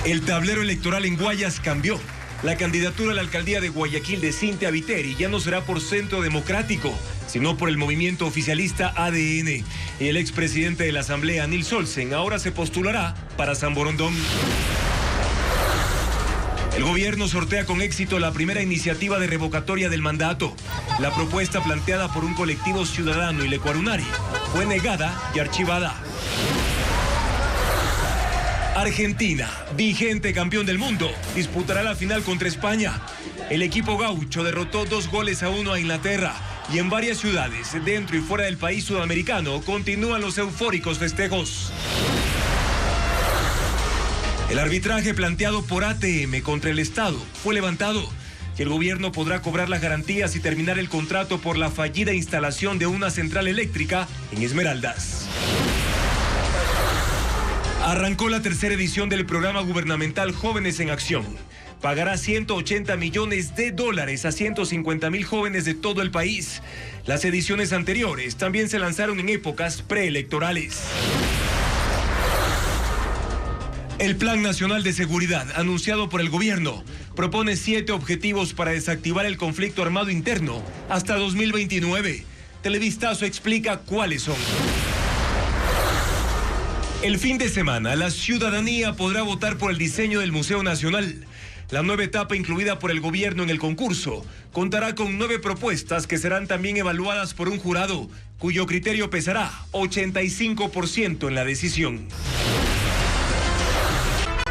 El tablero electoral en Guayas cambió. La candidatura a la alcaldía de Guayaquil de Cynthia Viteri ya no será por Centro Democrático, sino por el movimiento oficialista ADN. Y el expresidente de la Asamblea, Nils Olsen, ahora se postulará para San Borondón. El gobierno sortea con éxito la primera iniciativa de revocatoria del mandato. La propuesta planteada por un colectivo ciudadano y lecuarunari fue negada y archivada. Argentina, vigente campeón del mundo, disputará la final contra España. El equipo gaucho derrotó 2-1 a Inglaterra y en varias ciudades, dentro y fuera del país sudamericano, continúan los eufóricos festejos. El arbitraje planteado por ATM contra el Estado fue levantado y el gobierno podrá cobrar las garantías y terminar el contrato por la fallida instalación de una central eléctrica en Esmeraldas. Arrancó la tercera edición del programa gubernamental Jóvenes en Acción. Pagará $180 millones a 150,000 jóvenes de todo el país. Las ediciones anteriores también se lanzaron en épocas preelectorales. El Plan Nacional de Seguridad, anunciado por el gobierno, propone 7 objetivos para desactivar el conflicto armado interno hasta 2029. Televistazo explica cuáles son. El fin de semana, la ciudadanía podrá votar por el diseño del Museo Nacional. La nueva etapa incluida por el gobierno en el concurso contará con 9 propuestas que serán también evaluadas por un jurado, cuyo criterio pesará 85% en la decisión.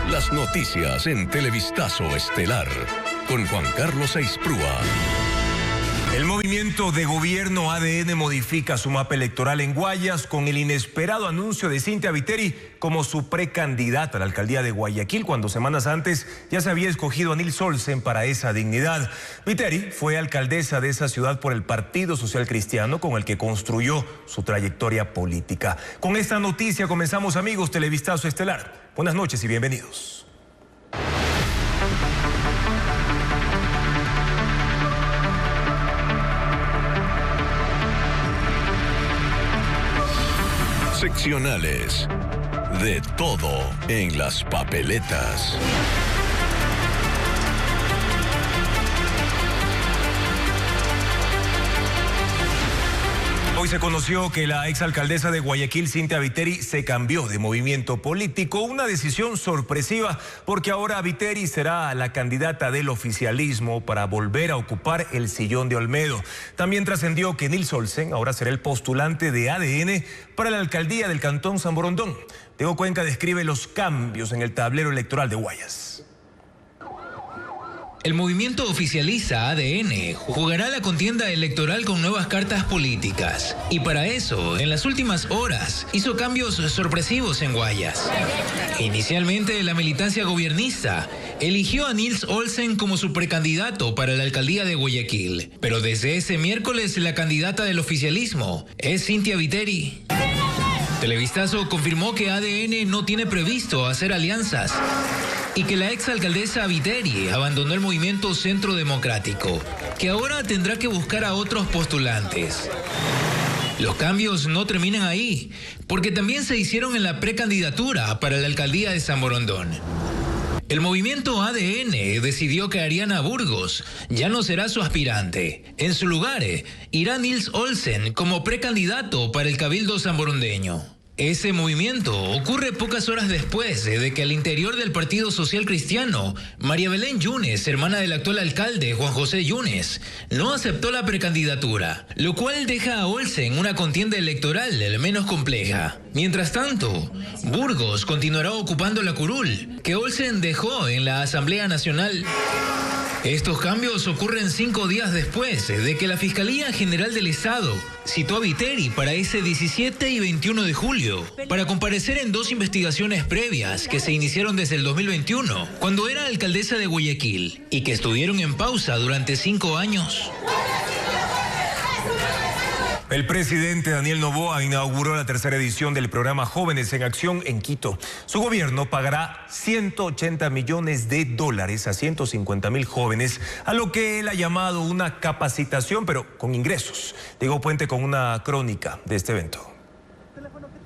Las noticias en Televistazo Estelar, con Juan Carlos Aizprúa. El movimiento de gobierno ADN modifica su mapa electoral en Guayas con el inesperado anuncio de Cynthia Viteri como su precandidata a la alcaldía de Guayaquil, cuando semanas antes ya se había escogido a Nils Olsen para esa dignidad. Viteri fue alcaldesa de esa ciudad por el Partido Social Cristiano, con el que construyó su trayectoria política. Con esta noticia comenzamos, amigos, Televistazo Estelar. Buenas noches y bienvenidos. Seccionales. De todo en las papeletas. Hoy se conoció que la exalcaldesa de Guayaquil, Cynthia Viteri, se cambió de movimiento político. Una decisión sorpresiva porque ahora Viteri será la candidata del oficialismo para volver a ocupar el sillón de Olmedo. También trascendió que Nils Olsen ahora será el postulante de ADN para la alcaldía del Cantón San Borondón. Diego Cuenca describe los cambios en el tablero electoral de Guayas. El movimiento oficialista ADN jugará la contienda electoral con nuevas cartas políticas. Y para eso, en las últimas horas, hizo cambios sorpresivos en Guayas. Inicialmente, la militancia gobiernista eligió a Nils Olsen como su precandidato para la alcaldía de Guayaquil. Pero desde ese miércoles, la candidata del oficialismo es Cynthia Viteri. Televistazo confirmó que ADN no tiene previsto hacer alianzas y que la exalcaldesa Viteri abandonó el movimiento Centro Democrático, que ahora tendrá que buscar a otros postulantes. Los cambios no terminan ahí, porque también se hicieron en la precandidatura para la alcaldía de San Borondón. El movimiento ADN decidió que Ariana Burgos ya no será su aspirante. En su lugar, irá Nils Olsen como precandidato para el Cabildo sanborondeño. Ese movimiento ocurre pocas horas después de que al interior del Partido Social Cristiano, María Belén Yunes, hermana del actual alcalde Juan José Yunes, no aceptó la precandidatura, lo cual deja a Olsen una contienda electoral menos compleja. Mientras tanto, Burgos continuará ocupando la curul que Olsen dejó en la Asamblea Nacional. Estos cambios ocurren 5 días después de que la Fiscalía General del Estado citó a Viteri para ese 17 y 21 de julio para comparecer en 2 investigaciones previas que se iniciaron desde el 2021, cuando era alcaldesa de Guayaquil, y que estuvieron en pausa durante 5 años. El presidente Daniel Noboa inauguró la tercera edición del programa Jóvenes en Acción en Quito. Su gobierno pagará $180 millones a 150,000 jóvenes, a lo que él ha llamado una capacitación, pero con ingresos. Diego Puente con una crónica de este evento.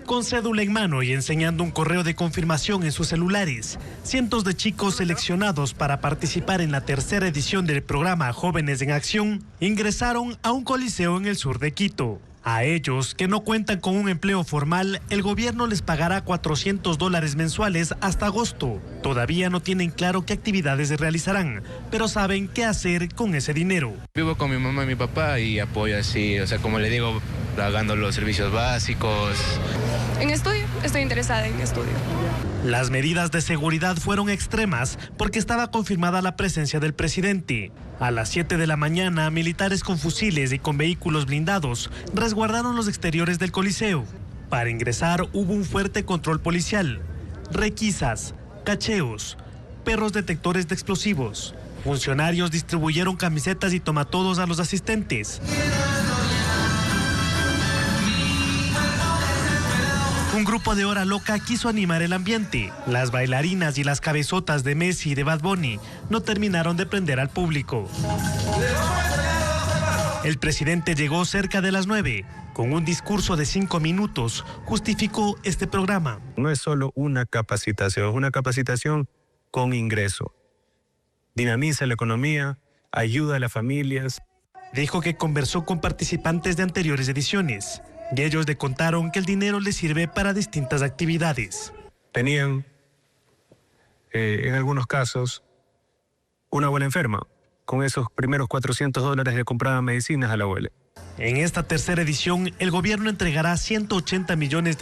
Con cédula en mano y enseñando un correo de confirmación en sus celulares, cientos de chicos seleccionados para participar en la tercera edición del programa Jóvenes en Acción ingresaron a un coliseo en el sur de Quito. A ellos, que no cuentan con un empleo formal, el gobierno les pagará $400 mensuales hasta agosto. Todavía no tienen claro qué actividades realizarán, pero saben qué hacer con ese dinero. Vivo con mi mamá y mi papá y apoyo así, como le digo, pagando los servicios básicos. En estudio, estoy interesada en estudio. Las medidas de seguridad fueron extremas porque estaba confirmada la presencia del presidente. A las 7 de la mañana, militares con fusiles y con vehículos blindados resguardaron los exteriores del coliseo. Para ingresar hubo un fuerte control policial, requisas, cacheos, perros detectores de explosivos. Funcionarios distribuyeron camisetas y tomatodos a los asistentes. Un grupo de Hora Loca quiso animar el ambiente. Las bailarinas y las cabezotas de Messi y de Bad Bunny no terminaron de prender al público. El presidente llegó cerca de las 9. Con un discurso de 5 minutos, justificó este programa. No es solo una capacitación, es una capacitación con ingreso. Dinamiza la economía, ayuda a las familias. Dijo que conversó con participantes de anteriores ediciones. Y ellos le contaron que el dinero les sirve para distintas actividades. Tenían, en algunos casos, una abuela enferma. Con esos primeros $400 le compraban medicinas a la abuela. En esta tercera edición, el gobierno entregará $180 millones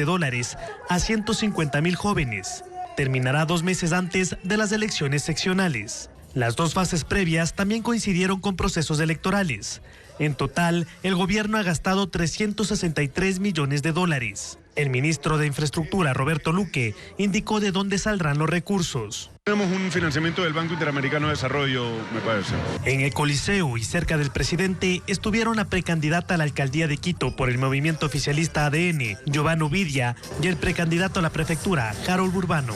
a 150,000 jóvenes. Terminará 2 meses antes de las elecciones seccionales. Las 2 fases previas también coincidieron con procesos electorales. En total, el gobierno ha gastado $363 millones. El ministro de Infraestructura, Roberto Luque, indicó de dónde saldrán los recursos. Tenemos un financiamiento del Banco Interamericano de Desarrollo, me parece. En el Coliseo y cerca del presidente estuvieron la precandidata a la alcaldía de Quito por el movimiento oficialista ADN, Giovanna Ubidia, y el precandidato a la prefectura, Harold Burbano.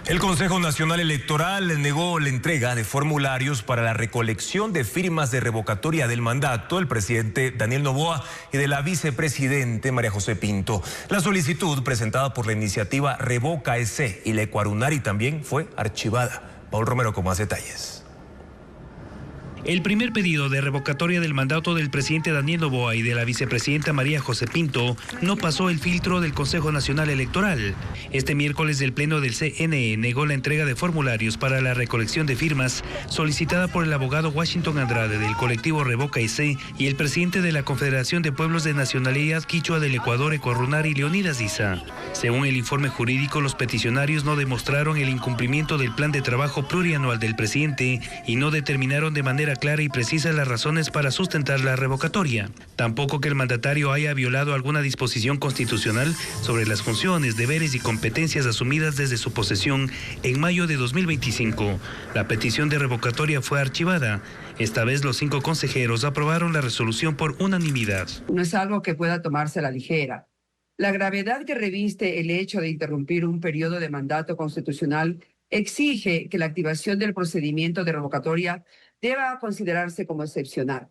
El Consejo Nacional Electoral negó la entrega de formularios para la recolección de firmas de revocatoria del mandato del presidente Daniel Noboa y de la vicepresidente María José Pinto. La solicitud presentada por la iniciativa Revoca EC y la Ecuarunari también fue archivada. Paul Romero con más detalles. El primer pedido de revocatoria del mandato del presidente Daniel Noboa y de la vicepresidenta María José Pinto no pasó el filtro del Consejo Nacional Electoral. Este miércoles el Pleno del CNE negó la entrega de formularios para la recolección de firmas solicitada por el abogado Washington Andrade del colectivo Revoca EC y el presidente de la Confederación de Pueblos de Nacionalidad Quichua del Ecuador, Ecuarunari, Leonidas Issa. Según el informe jurídico, los peticionarios no demostraron el incumplimiento del plan de trabajo plurianual del presidente y no determinaron de manera clara y precisa las razones para sustentar la revocatoria. Tampoco que el mandatario haya violado alguna disposición constitucional sobre las funciones, deberes y competencias asumidas desde su posesión en mayo de 2025. La petición de revocatoria fue archivada. Esta vez los 5 consejeros aprobaron la resolución por unanimidad. No es algo que pueda tomarse a la ligera. La gravedad que reviste el hecho de interrumpir un periodo de mandato constitucional exige que la activación del procedimiento de revocatoria deba considerarse como excepcional,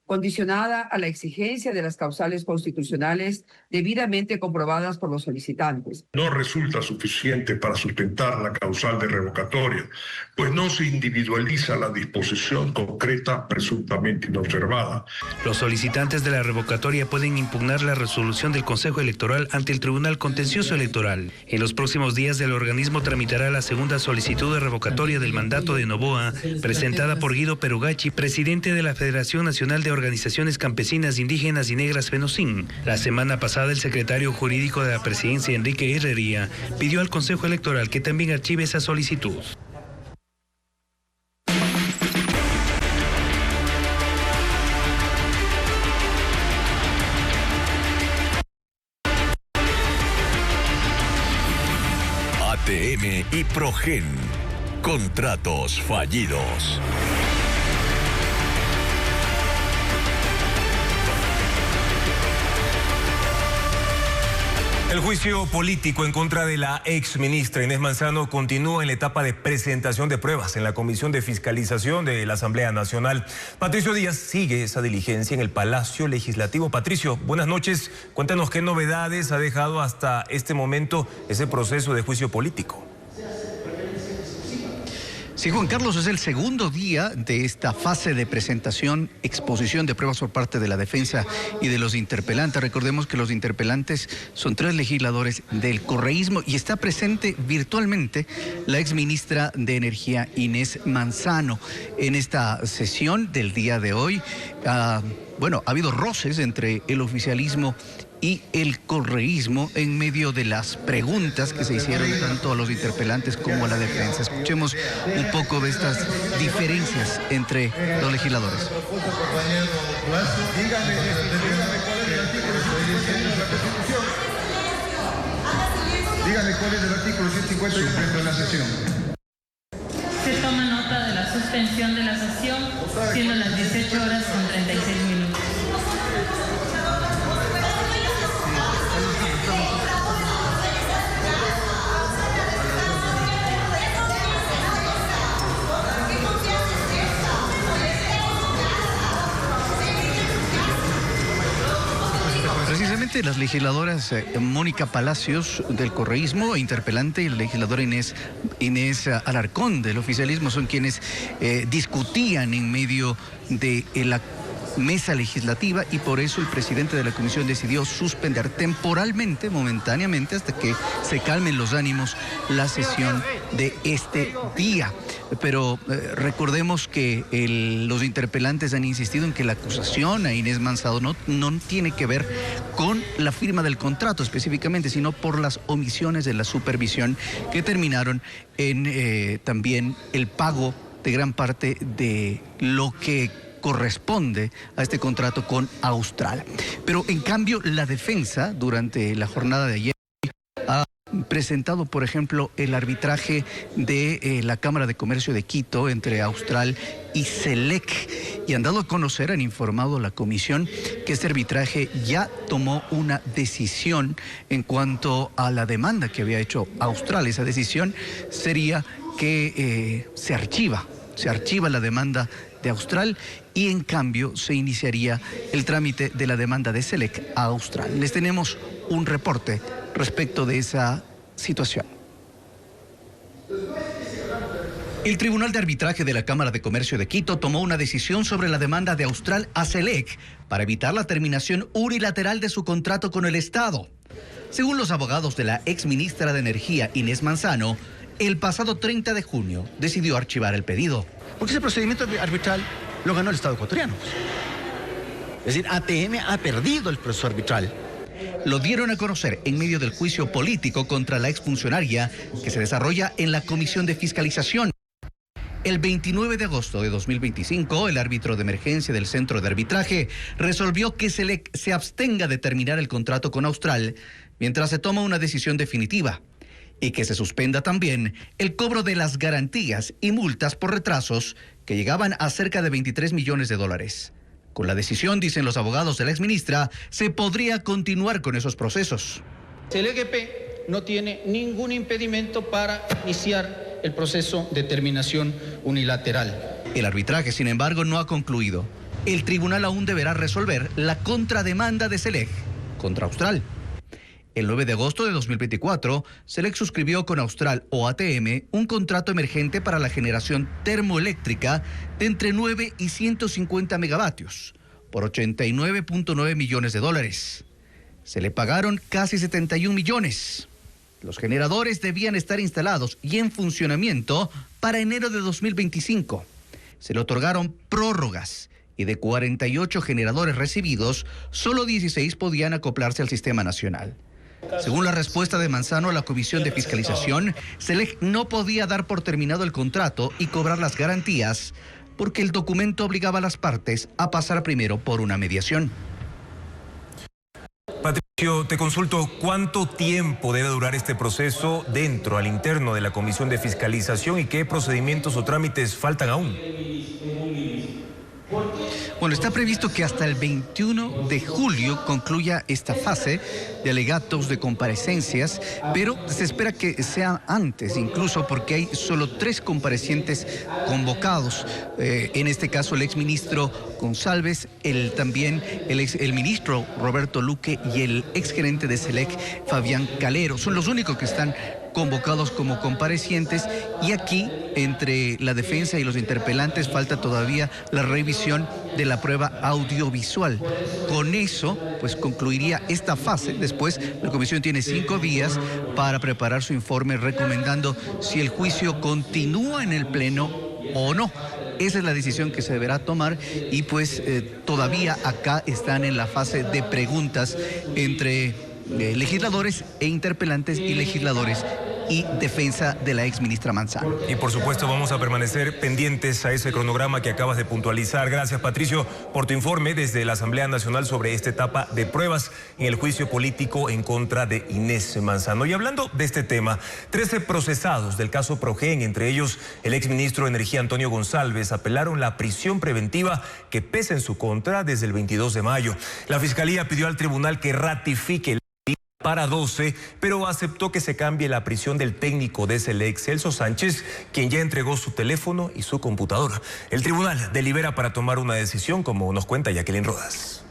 condicionada a la exigencia de las causales constitucionales debidamente comprobadas por los solicitantes. No resulta suficiente para sustentar la causal de revocatoria, pues no se individualiza la disposición concreta presuntamente inobservada. Los solicitantes de la revocatoria pueden impugnar la resolución del Consejo Electoral ante el Tribunal Contencioso Electoral. En los próximos días el organismo tramitará la segunda solicitud de revocatoria del mandato de Noboa, presentada por Guido Perugachi, presidente de la Federación Nacional de Organizaciones Campesinas, Indígenas y Negras FENOCIN. La semana pasada el secretario jurídico de la presidencia, Enrique Herrería, pidió al Consejo Electoral que también archive esa solicitud. ATM y Progen. Contratos fallidos. El juicio político en contra de la exministra Inés Manzano continúa en la etapa de presentación de pruebas en la Comisión de Fiscalización de la Asamblea Nacional. Patricio Díaz sigue esa diligencia en el Palacio Legislativo. Patricio, buenas noches. Cuéntanos qué novedades ha dejado hasta este momento ese proceso de juicio político. Sí, Juan Carlos, es el segundo día de esta fase de presentación, exposición de pruebas por parte de la defensa y de los interpelantes. Recordemos que los interpelantes son 3 legisladores del correísmo y está presente virtualmente la exministra de Energía, Inés Manzano. En esta sesión del día de hoy, ha habido roces entre el oficialismo y el correísmo en medio de las preguntas que se hicieron tanto a los interpelantes como a la defensa. Escuchemos un poco de estas diferencias entre los legisladores. Dígame cuál es el artículo 150 de la sesión. Se toma nota de la suspensión de la sesión, siendo las 18 horas con 36 minutos. Precisamente las legisladoras Mónica Palacios del correísmo, interpelante, y la legisladora Inés Alarcón del oficialismo son quienes discutían en medio de la mesa legislativa, y por eso el presidente de la comisión decidió suspender temporalmente, momentáneamente, hasta que se calmen los ánimos, la sesión de este día. Pero recordemos que los interpelantes han insistido en que la acusación a Inés Manzano no tiene que ver con la firma del contrato específicamente, sino por las omisiones de la supervisión que terminaron en también el pago de gran parte de lo que corresponde a este contrato con Austral. Pero en cambio la defensa durante la jornada de ayer ha presentado, por ejemplo, el arbitraje de la Cámara de Comercio de Quito entre Austral y SELEC, y han dado a conocer, han informado a la comisión que este arbitraje ya tomó una decisión en cuanto a la demanda que había hecho Austral. Esa decisión sería que se archiva la demanda de Austral, y en cambio se iniciaría el trámite de la demanda de SELEC a Austral. Les tenemos un reporte respecto de esa situación. El Tribunal de Arbitraje de la Cámara de Comercio de Quito tomó una decisión sobre la demanda de Austral a SELEC para evitar la terminación unilateral de su contrato con el Estado. Según los abogados de la exministra de Energía, Inés Manzano, el pasado 30 de junio decidió archivar el pedido. Porque ese procedimiento arbitral lo ganó el Estado ecuatoriano. Es decir, ATM ha perdido el proceso arbitral. Lo dieron a conocer en medio del juicio político contra la exfuncionaria que se desarrolla en la Comisión de Fiscalización. El 29 de agosto de 2025, el árbitro de emergencia del Centro de Arbitraje resolvió que SELEC se abstenga de terminar el contrato con Austral mientras se toma una decisión definitiva, y que se suspenda también el cobro de las garantías y multas por retrasos que llegaban a cerca de 23 millones de dólares. Con la decisión, dicen los abogados de la exministra, se podría continuar con esos procesos. El EGP no tiene ningún impedimento para iniciar el proceso de terminación unilateral. El arbitraje, sin embargo, no ha concluido. El tribunal aún deberá resolver la contrademanda de SELEC contra Austral. El 9 de agosto de 2024, SELEC suscribió con Austral o ATM un contrato emergente para la generación termoeléctrica de entre 9 y 150 megavatios por 89.9 millones de dólares. Se le pagaron casi 71 millones. Los generadores debían estar instalados y en funcionamiento para enero de 2025. Se le otorgaron prórrogas y de 48 generadores recibidos, solo 16 podían acoplarse al sistema nacional. Según la respuesta de Manzano a la Comisión de Fiscalización, SELEC no podía dar por terminado el contrato y cobrar las garantías porque el documento obligaba a las partes a pasar primero por una mediación. Patricio, te consulto, ¿cuánto tiempo debe durar este proceso dentro, al interno de la Comisión de Fiscalización, y qué procedimientos o trámites faltan aún? Bueno, está previsto que hasta el 21 de julio concluya esta fase de alegatos, de comparecencias, pero se espera que sea antes, incluso porque hay solo 3 comparecientes convocados. En este caso, el exministro González, el ministro Roberto Luque y el exgerente de SELEC, Fabián Calero. Son los únicos que están convocados como comparecientes, y aquí, entre la defensa y los interpelantes, falta todavía la revisión de la prueba audiovisual. Con eso, pues concluiría esta fase. Después, la comisión tiene 5 días para preparar su informe recomendando si el juicio continúa en el Pleno o no. Esa es la decisión que se deberá tomar, y pues todavía acá están en la fase de preguntas entre legisladores e interpelantes y legisladores y defensa de la exministra Manzano. Y por supuesto vamos a permanecer pendientes a ese cronograma que acabas de puntualizar. Gracias, Patricio, por tu informe desde la Asamblea Nacional sobre esta etapa de pruebas en el juicio político en contra de Inés Manzano. Y hablando de este tema, 13 procesados del caso Progen, entre ellos el exministro de Energía Antonio González, apelaron la prisión preventiva que pesa en su contra desde el 22 de mayo. La Fiscalía pidió al tribunal que ratifique para 12, pero aceptó que se cambie la prisión del técnico de SELEC, Celso Sánchez, quien ya entregó su teléfono y su computadora. El tribunal delibera para tomar una decisión, como nos cuenta Jacqueline Rodas.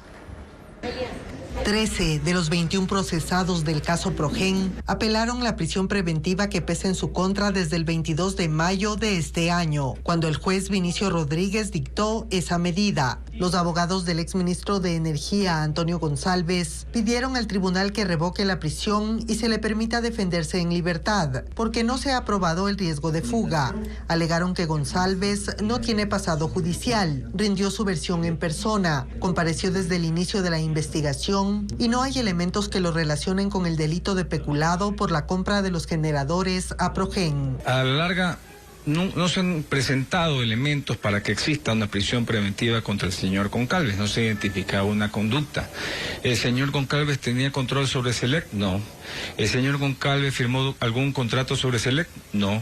13 de los 21 procesados del caso Progen apelaron la prisión preventiva que pesa en su contra desde el 22 de mayo de este año, cuando el juez Vinicio Rodríguez dictó esa medida. Los abogados del exministro de Energía, Antonio González, pidieron al tribunal que revoque la prisión y se le permita defenderse en libertad, porque no se ha aprobado el riesgo de fuga. Alegaron que González no tiene pasado judicial, rindió su versión en persona, compareció desde el inicio de la investigación y no hay elementos que lo relacionen con el delito de peculado por la compra de los generadores a Progen. A la larga, no se han presentado elementos para que exista una prisión preventiva contra el señor Goncalves. No se ha identificado una conducta. ¿El señor Goncalves tenía control sobre SELEC? No. ¿El señor Goncalves firmó algún contrato sobre SELEC? No.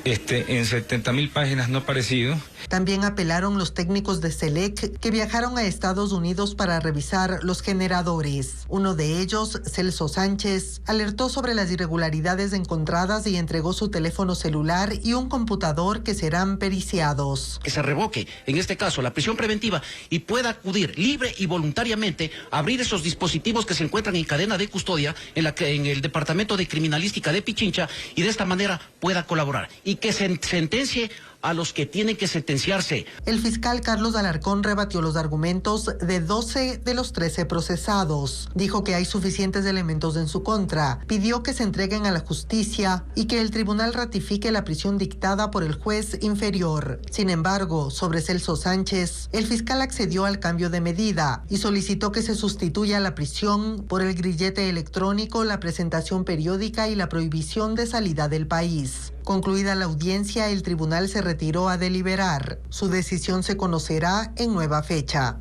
En 70.000 páginas no ha aparecido. También apelaron los técnicos de SELEC que viajaron a Estados Unidos para revisar los generadores. Uno de ellos, Celso Sánchez, alertó sobre las irregularidades encontradas y entregó su teléfono celular y un computador que serán periciados. Que se revoque, en este caso, la prisión preventiva y pueda acudir libre y voluntariamente a abrir esos dispositivos que se encuentran en cadena de custodia en el Departamento de Criminalística de Pichincha, y de esta manera pueda colaborar y que se sentencie a los que tienen que sentenciarse. El fiscal Carlos Alarcón rebatió los argumentos de 12 de los 13 procesados. Dijo que hay suficientes elementos en su contra. Pidió que se entreguen a la justicia y que el tribunal ratifique la prisión dictada por el juez inferior. Sin embargo, sobre Celso Sánchez, el fiscal accedió al cambio de medida y solicitó que se sustituya la prisión por el grillete electrónico, la presentación periódica y la prohibición de salida del país. Concluida la audiencia, el tribunal se retiró a deliberar. Su decisión se conocerá en nueva fecha.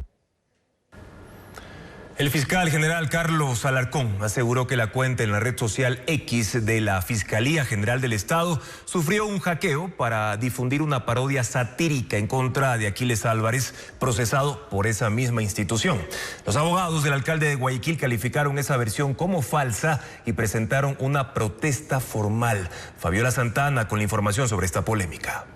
El fiscal general Carlos Alarcón aseguró que la cuenta en la red social X de la Fiscalía General del Estado sufrió un hackeo para difundir una parodia satírica en contra de Aquiles Álvarez, procesado por esa misma institución. Los abogados del alcalde de Guayaquil calificaron esa versión como falsa y presentaron una protesta formal. Fabiola Santana con la información sobre esta polémica.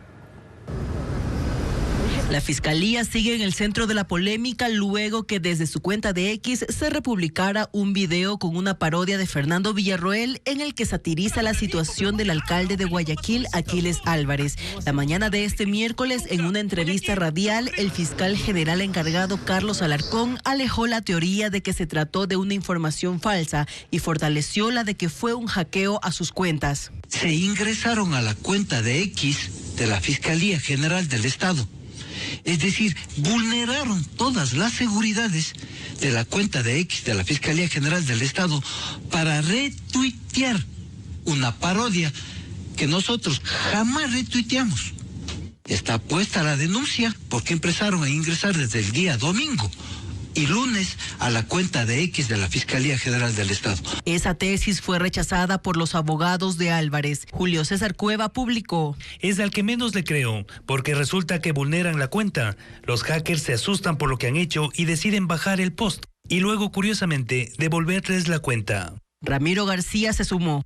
La Fiscalía sigue en el centro de la polémica luego que desde su cuenta de X se republicara un video con una parodia de Fernando Villarroel en el que satiriza la situación del alcalde de Guayaquil, Aquiles Álvarez. La mañana de este miércoles, en una entrevista radial, el fiscal general encargado Carlos Alarcón alejó la teoría de que se trató de una información falsa y fortaleció la de que fue un hackeo a sus cuentas. Se ingresaron a la cuenta de X de la Fiscalía General del Estado. Es decir, vulneraron todas las seguridades de la cuenta de X de la Fiscalía General del Estado para retuitear una parodia que nosotros jamás retuiteamos. Está puesta la denuncia porque empezaron a ingresar desde el día domingo y lunes a la cuenta de X de la Fiscalía General del Estado. Esa tesis fue rechazada por los abogados de Álvarez. Julio César Cueva publicó: es al que menos le creo, porque resulta que vulneran la cuenta. Los hackers se asustan por lo que han hecho y deciden bajar el post y luego, curiosamente, devolverles la cuenta. Ramiro García se sumó.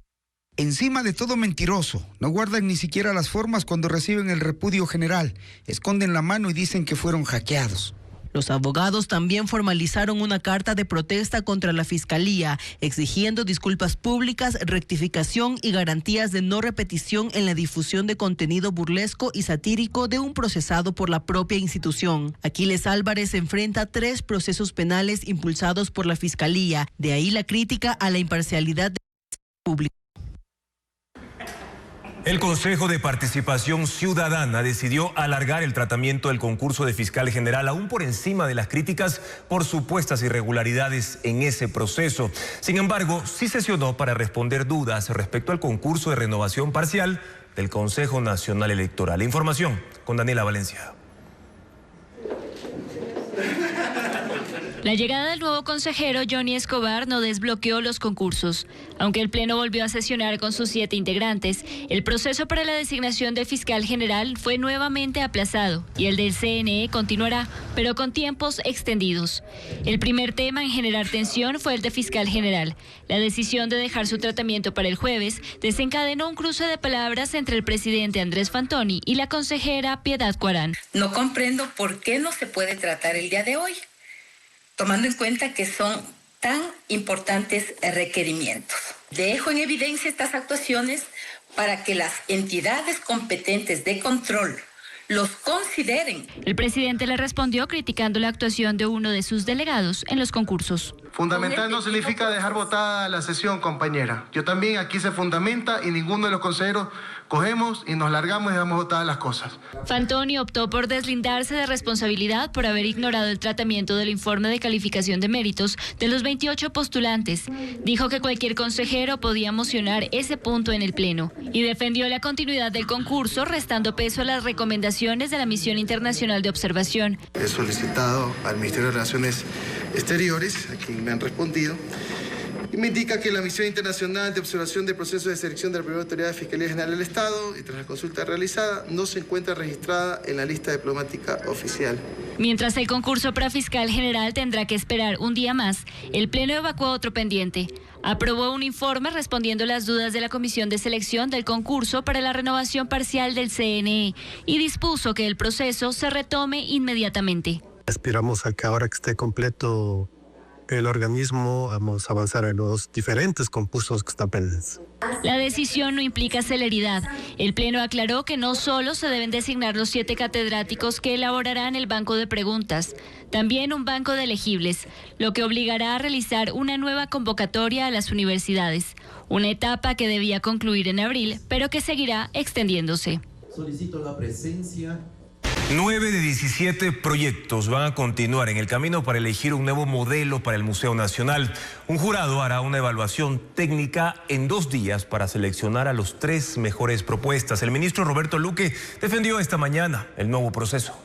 Encima de todo mentiroso, no guardan ni siquiera las formas cuando reciben el repudio general, esconden la mano y dicen que fueron hackeados. Los abogados también formalizaron una carta de protesta contra la Fiscalía, exigiendo disculpas públicas, rectificación y garantías de no repetición en la difusión de contenido burlesco y satírico de un procesado por la propia institución. Aquiles Álvarez enfrenta 3 procesos penales impulsados por la Fiscalía, de ahí la crítica a la imparcialidad del público. El Consejo de Participación Ciudadana decidió alargar el tratamiento del concurso de fiscal general, aún por encima de las críticas por supuestas irregularidades en ese proceso. Sin embargo, sí sesionó para responder dudas respecto al concurso de renovación parcial del Consejo Nacional Electoral. Información con Daniela Valencia. La llegada del nuevo consejero Johnny Escobar no desbloqueó los concursos. Aunque el Pleno volvió a sesionar con sus 7 integrantes, el proceso para la designación del fiscal general fue nuevamente aplazado y el del CNE continuará, pero con tiempos extendidos. El primer tema en generar tensión fue el de fiscal general. La decisión de dejar su tratamiento para el jueves desencadenó un cruce de palabras entre el presidente Andrés Fantoni y la consejera Piedad Cuarán. No comprendo por qué no se puede tratar el día de hoy, tomando en cuenta que son tan importantes requerimientos. Dejo en evidencia estas actuaciones para que las entidades competentes de control los consideren. El presidente le respondió criticando la actuación de uno de sus delegados en los concursos. Fundamental no significa dejar votada la sesión, compañera. Yo también aquí se fundamenta y ninguno de los consejeros cogemos y nos largamos y damos votadas las cosas. Fantoni optó por deslindarse de responsabilidad por haber ignorado el tratamiento del informe de calificación de méritos de los 28 postulantes. Dijo que cualquier consejero podía mocionar ese punto en el Pleno y defendió la continuidad del concurso, restando peso a las recomendaciones de la Misión Internacional de Observación. He solicitado al Ministerio de Relaciones Exteriores, a quien me han respondido, y me indica que la Misión Internacional de Observación del Proceso de Selección de la Primera Autoridad de Fiscalía General del Estado, y tras la consulta realizada, no se encuentra registrada en la lista diplomática oficial. Mientras el concurso para fiscal general tendrá que esperar un día más, el Pleno evacuó otro pendiente. Aprobó un informe respondiendo las dudas de la Comisión de Selección del concurso para la renovación parcial del CNE y dispuso que el proceso se retome inmediatamente. Aspiramos a que ahora que esté completo el organismo, vamos a avanzar en los diferentes concursos que están pendientes. La decisión no implica celeridad. El Pleno aclaró que no solo se deben designar los 7 catedráticos que elaborarán el banco de preguntas, también un banco de elegibles, lo que obligará a realizar una nueva convocatoria a las universidades, una etapa que debía concluir en abril, pero que seguirá extendiéndose. Solicito la presencia. 9 de 17 proyectos van a continuar en el camino para elegir un nuevo modelo para el Museo Nacional. Un jurado hará una evaluación técnica en 2 días para seleccionar a los 3 mejores propuestas. El ministro Roberto Luque defendió esta mañana el nuevo proceso.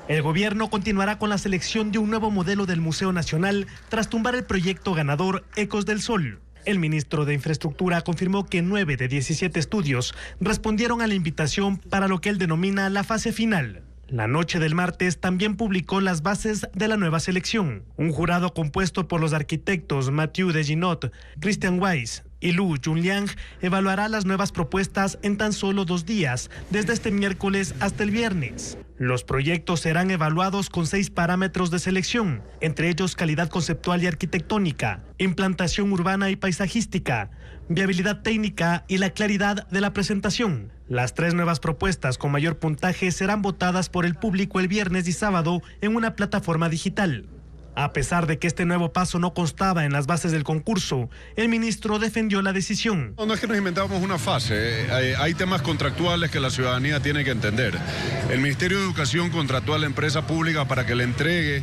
El gobierno continuará con la selección de un nuevo modelo del Museo Nacional tras tumbar el proyecto ganador Ecos del Sol. El ministro de Infraestructura confirmó que 9 de 17 estudios respondieron a la invitación para lo que él denomina la fase final. La noche del martes también publicó las bases de la nueva selección. Un jurado compuesto por los arquitectos Mathieu Deginot, Christian Weiss y Lu Junliang evaluará las nuevas propuestas en tan solo 2 días, desde este miércoles hasta el viernes. Los proyectos serán evaluados con 6 parámetros de selección, entre ellos calidad conceptual y arquitectónica, implantación urbana y paisajística, viabilidad técnica y la claridad de la presentación. Las 3 nuevas propuestas con mayor puntaje serán votadas por el público el viernes y sábado en una plataforma digital. A pesar de que este nuevo paso no constaba en las bases del concurso, el ministro defendió la decisión. No es que nos inventamos una fase, hay temas contractuales que la ciudadanía tiene que entender. El Ministerio de Educación contrató a la empresa pública para que le entregue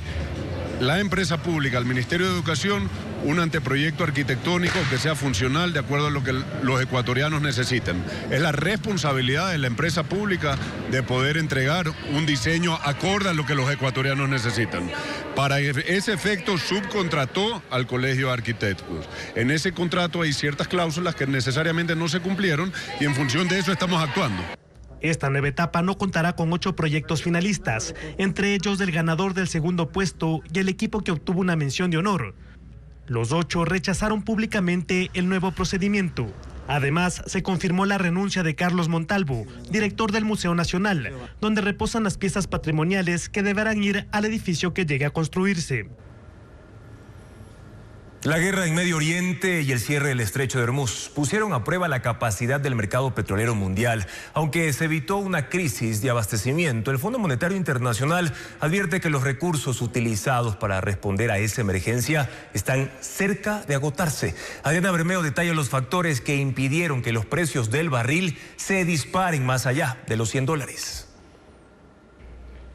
la empresa pública, al Ministerio de Educación, un anteproyecto arquitectónico que sea funcional de acuerdo a lo que los ecuatorianos necesitan. Es la responsabilidad de la empresa pública de poder entregar un diseño acorde a lo que los ecuatorianos necesitan. Para ese efecto subcontrató al Colegio de Arquitectos. En ese contrato hay ciertas cláusulas que necesariamente no se cumplieron y en función de eso estamos actuando. Esta nueva etapa no contará con 8 proyectos finalistas, entre ellos el ganador del segundo puesto y el equipo que obtuvo una mención de honor. Los 8 rechazaron públicamente el nuevo procedimiento. Además, se confirmó la renuncia de Carlos Montalvo, director del Museo Nacional, donde reposan las piezas patrimoniales que deberán ir al edificio que llegue a construirse. La guerra en Medio Oriente y el cierre del estrecho de Hormuz pusieron a prueba la capacidad del mercado petrolero mundial. Aunque se evitó una crisis de abastecimiento, el Fondo Monetario Internacional advierte que los recursos utilizados para responder a esa emergencia están cerca de agotarse. Adriana Bermeo detalla los factores que impidieron que los precios del barril se disparen más allá de los $100.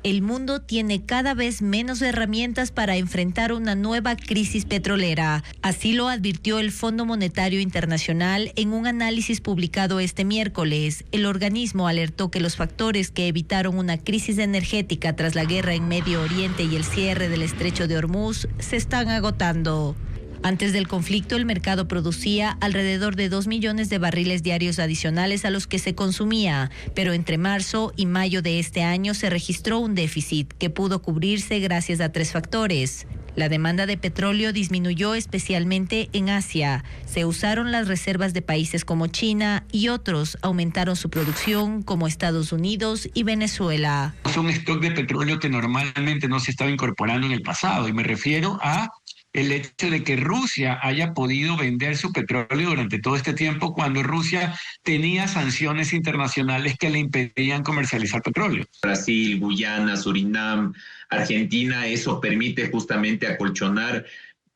El mundo tiene cada vez menos herramientas para enfrentar una nueva crisis petrolera. Así lo advirtió el Fondo Monetario Internacional en un análisis publicado este miércoles. El organismo alertó que los factores que evitaron una crisis energética tras la guerra en Medio Oriente y el cierre del estrecho de Hormuz se están agotando. Antes del conflicto, el mercado producía alrededor de 2 millones de barriles diarios adicionales a los que se consumía, pero entre marzo y mayo de este año se registró un déficit que pudo cubrirse gracias a 3 factores. La demanda de petróleo disminuyó especialmente en Asia. Se usaron las reservas de países como China y otros aumentaron su producción como Estados Unidos y Venezuela. Es un stock de petróleo que normalmente no se estaba incorporando en el pasado y me refiero a el hecho de que Rusia haya podido vender su petróleo durante todo este tiempo cuando Rusia tenía sanciones internacionales que le impedían comercializar petróleo. Brasil, Guyana, Surinam, Argentina, eso permite justamente acolchonar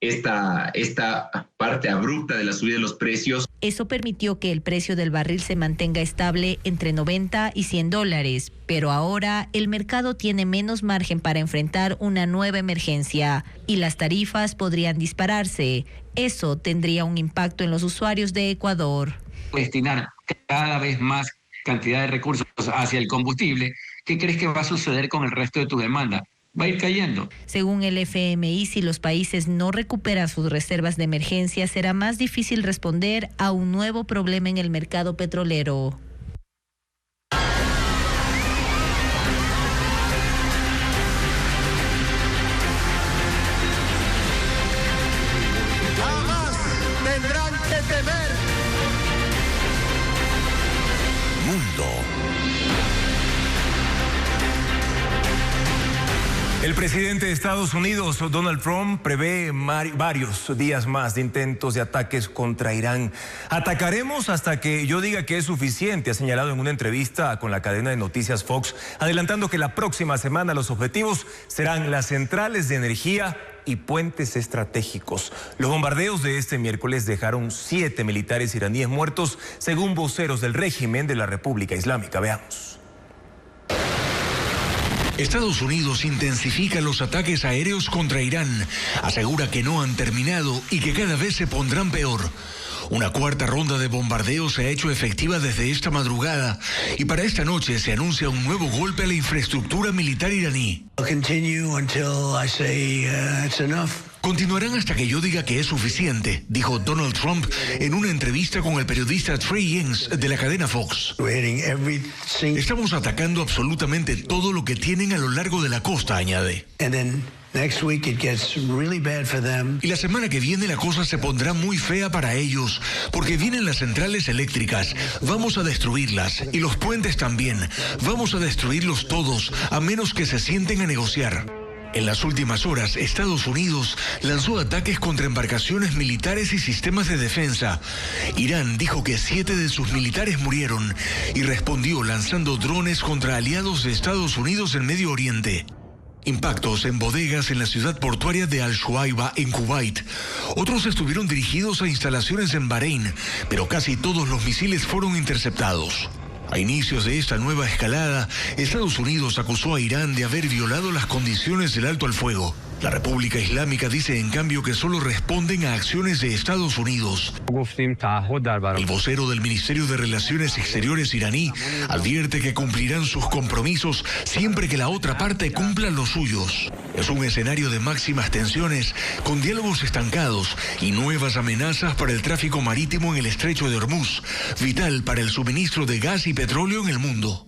esta parte abrupta de la subida de los precios. Eso permitió que el precio del barril se mantenga estable entre $90 y $100, pero ahora el mercado tiene menos margen para enfrentar una nueva emergencia y las tarifas podrían dispararse. Eso tendría un impacto en los usuarios de Ecuador. Destinar cada vez más cantidad de recursos hacia el combustible, ¿qué crees que va a suceder con el resto de tu demanda? Va a ir cayendo. Según el FMI, si los países no recuperan sus reservas de emergencia, será más difícil responder a un nuevo problema en el mercado petrolero. Jamás tendrán que temer. Mundo. El presidente de Estados Unidos, Donald Trump, prevé varios días más de intentos de ataques contra Irán. Atacaremos hasta que yo diga que es suficiente, ha señalado en una entrevista con la cadena de noticias Fox, adelantando que la próxima semana los objetivos serán las centrales de energía y puentes estratégicos. Los bombardeos de este miércoles dejaron 7 militares iraníes muertos, según voceros del régimen de la República Islámica. Veamos. Estados Unidos intensifica los ataques aéreos contra Irán. Asegura que no han terminado y que cada vez se pondrán peor. Una cuarta ronda de bombardeos se ha hecho efectiva desde esta madrugada y para esta noche se anuncia un nuevo golpe a la infraestructura militar iraní. Continuarán hasta que yo diga que es suficiente, dijo Donald Trump en una entrevista con el periodista Trey Yance de la cadena Fox. Estamos atacando absolutamente todo lo que tienen a lo largo de la costa, añade. Y la semana que viene la cosa se pondrá muy fea para ellos, porque vienen las centrales eléctricas, vamos a destruirlas, y los puentes también, vamos a destruirlos todos, a menos que se sienten a negociar. En las últimas horas, Estados Unidos lanzó ataques contra embarcaciones militares y sistemas de defensa. Irán dijo que 7 de sus militares murieron y respondió lanzando drones contra aliados de Estados Unidos en Medio Oriente. Impactos en bodegas en la ciudad portuaria de Al-Shuaiba, en Kuwait. Otros estuvieron dirigidos a instalaciones en Bahrein, pero casi todos los misiles fueron interceptados. A inicios de esta nueva escalada, Estados Unidos acusó a Irán de haber violado las condiciones del alto al fuego. La República Islámica dice en cambio que solo responden a acciones de Estados Unidos. El vocero del Ministerio de Relaciones Exteriores iraní advierte que cumplirán sus compromisos siempre que la otra parte cumpla los suyos. Es un escenario de máximas tensiones, con diálogos estancados y nuevas amenazas para el tráfico marítimo en el estrecho de Hormuz, vital para el suministro de gas y petróleo en el mundo.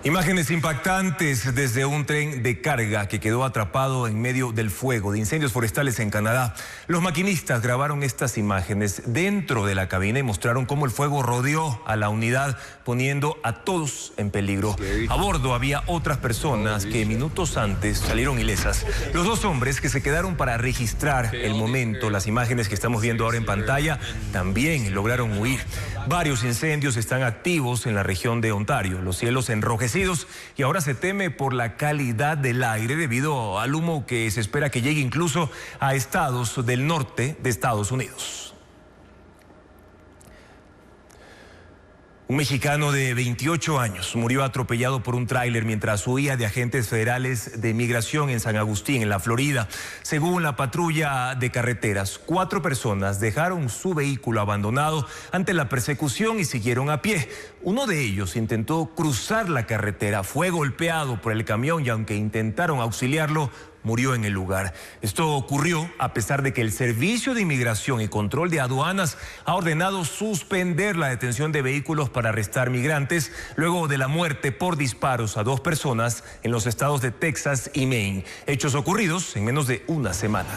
Imágenes impactantes desde un tren de carga que quedó atrapado en medio del fuego de incendios forestales en Canadá. Los maquinistas grabaron estas imágenes dentro de la cabina y mostraron cómo el fuego rodeó a la unidad, poniendo a todos en peligro. A bordo había otras personas que minutos antes salieron ilesas. Los dos hombres que se quedaron para registrar el momento, las imágenes que estamos viendo ahora en pantalla, también lograron huir. Varios incendios están activos en la región de Ontario. Los cielos enrojecidos y ahora se teme por la calidad del aire debido al humo que se espera que llegue incluso a estados del norte de Estados Unidos. Un mexicano de 28 años murió atropellado por un tráiler mientras huía de agentes federales de migración en San Agustín, en la Florida. Según la patrulla de carreteras, 4 personas dejaron su vehículo abandonado ante la persecución y siguieron a pie. Uno de ellos intentó cruzar la carretera, fue golpeado por el camión y aunque intentaron auxiliarlo, murió en el lugar. Esto ocurrió a pesar de que el Servicio de Inmigración y Control de Aduanas ha ordenado suspender la detención de vehículos para arrestar migrantes luego de la muerte por disparos a 2 personas en los estados de Texas y Maine. Hechos ocurridos en menos de una semana.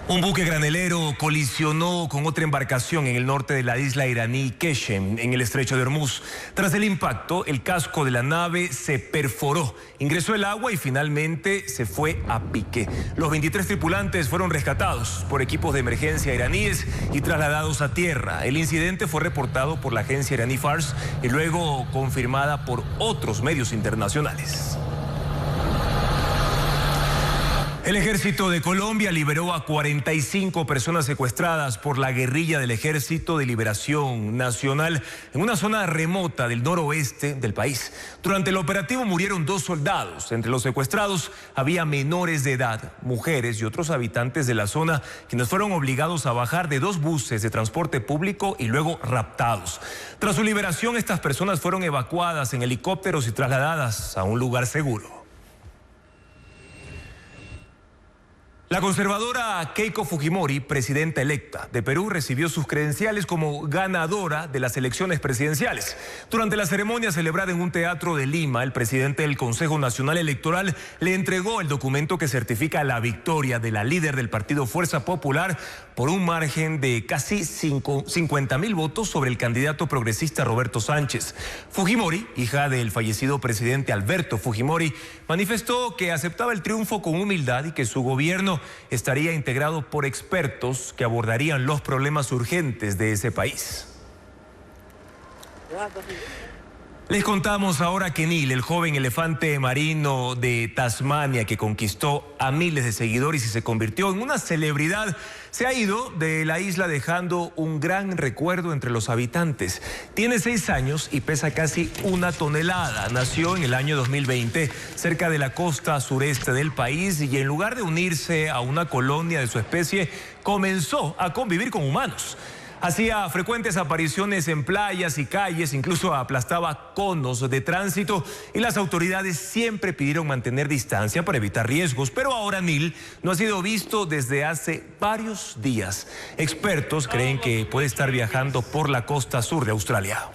Un buque granelero colisionó con otra embarcación en el norte de la isla iraní Keshem, en el estrecho de Hormuz. Tras el impacto, el casco de la nave se perforó, ingresó el agua y finalmente se fue a pique. Los 23 tripulantes fueron rescatados por equipos de emergencia iraníes y trasladados a tierra. El incidente fue reportado por la agencia iraní Fars y luego confirmada por otros medios internacionales. El ejército de Colombia liberó a 45 personas secuestradas por la guerrilla del Ejército de Liberación Nacional en una zona remota del noroeste del país. Durante el operativo murieron 2 soldados. Entre los secuestrados había menores de edad, mujeres y otros habitantes de la zona, quienes fueron obligados a bajar de 2 buses de transporte público y luego raptados. Tras su liberación, estas personas fueron evacuadas en helicópteros y trasladadas a un lugar seguro. La conservadora Keiko Fujimori, presidenta electa de Perú, recibió sus credenciales como ganadora de las elecciones presidenciales. Durante la ceremonia celebrada en un teatro de Lima, el presidente del Consejo Nacional Electoral le entregó el documento que certifica la victoria de la líder del partido Fuerza Popular por un margen de casi 50.000 votos sobre el candidato progresista Roberto Sánchez. Fujimori, hija del fallecido presidente Alberto Fujimori, manifestó que aceptaba el triunfo con humildad y que su gobierno estaría integrado por expertos que abordarían los problemas urgentes de ese país. Les contamos ahora que Neil, el joven elefante marino de Tasmania que conquistó a miles de seguidores y se convirtió en una celebridad, se ha ido de la isla dejando un gran recuerdo entre los habitantes. Tiene 6 años y pesa casi 1 tonelada. Nació en el año 2020 cerca de la costa sureste del país y en lugar de unirse a una colonia de su especie, comenzó a convivir con humanos. Hacía frecuentes apariciones en playas y calles, incluso aplastaba conos de tránsito y las autoridades siempre pidieron mantener distancia para evitar riesgos. Pero ahora Neil no ha sido visto desde hace varios días. Expertos creen que puede estar viajando por la costa sur de Australia.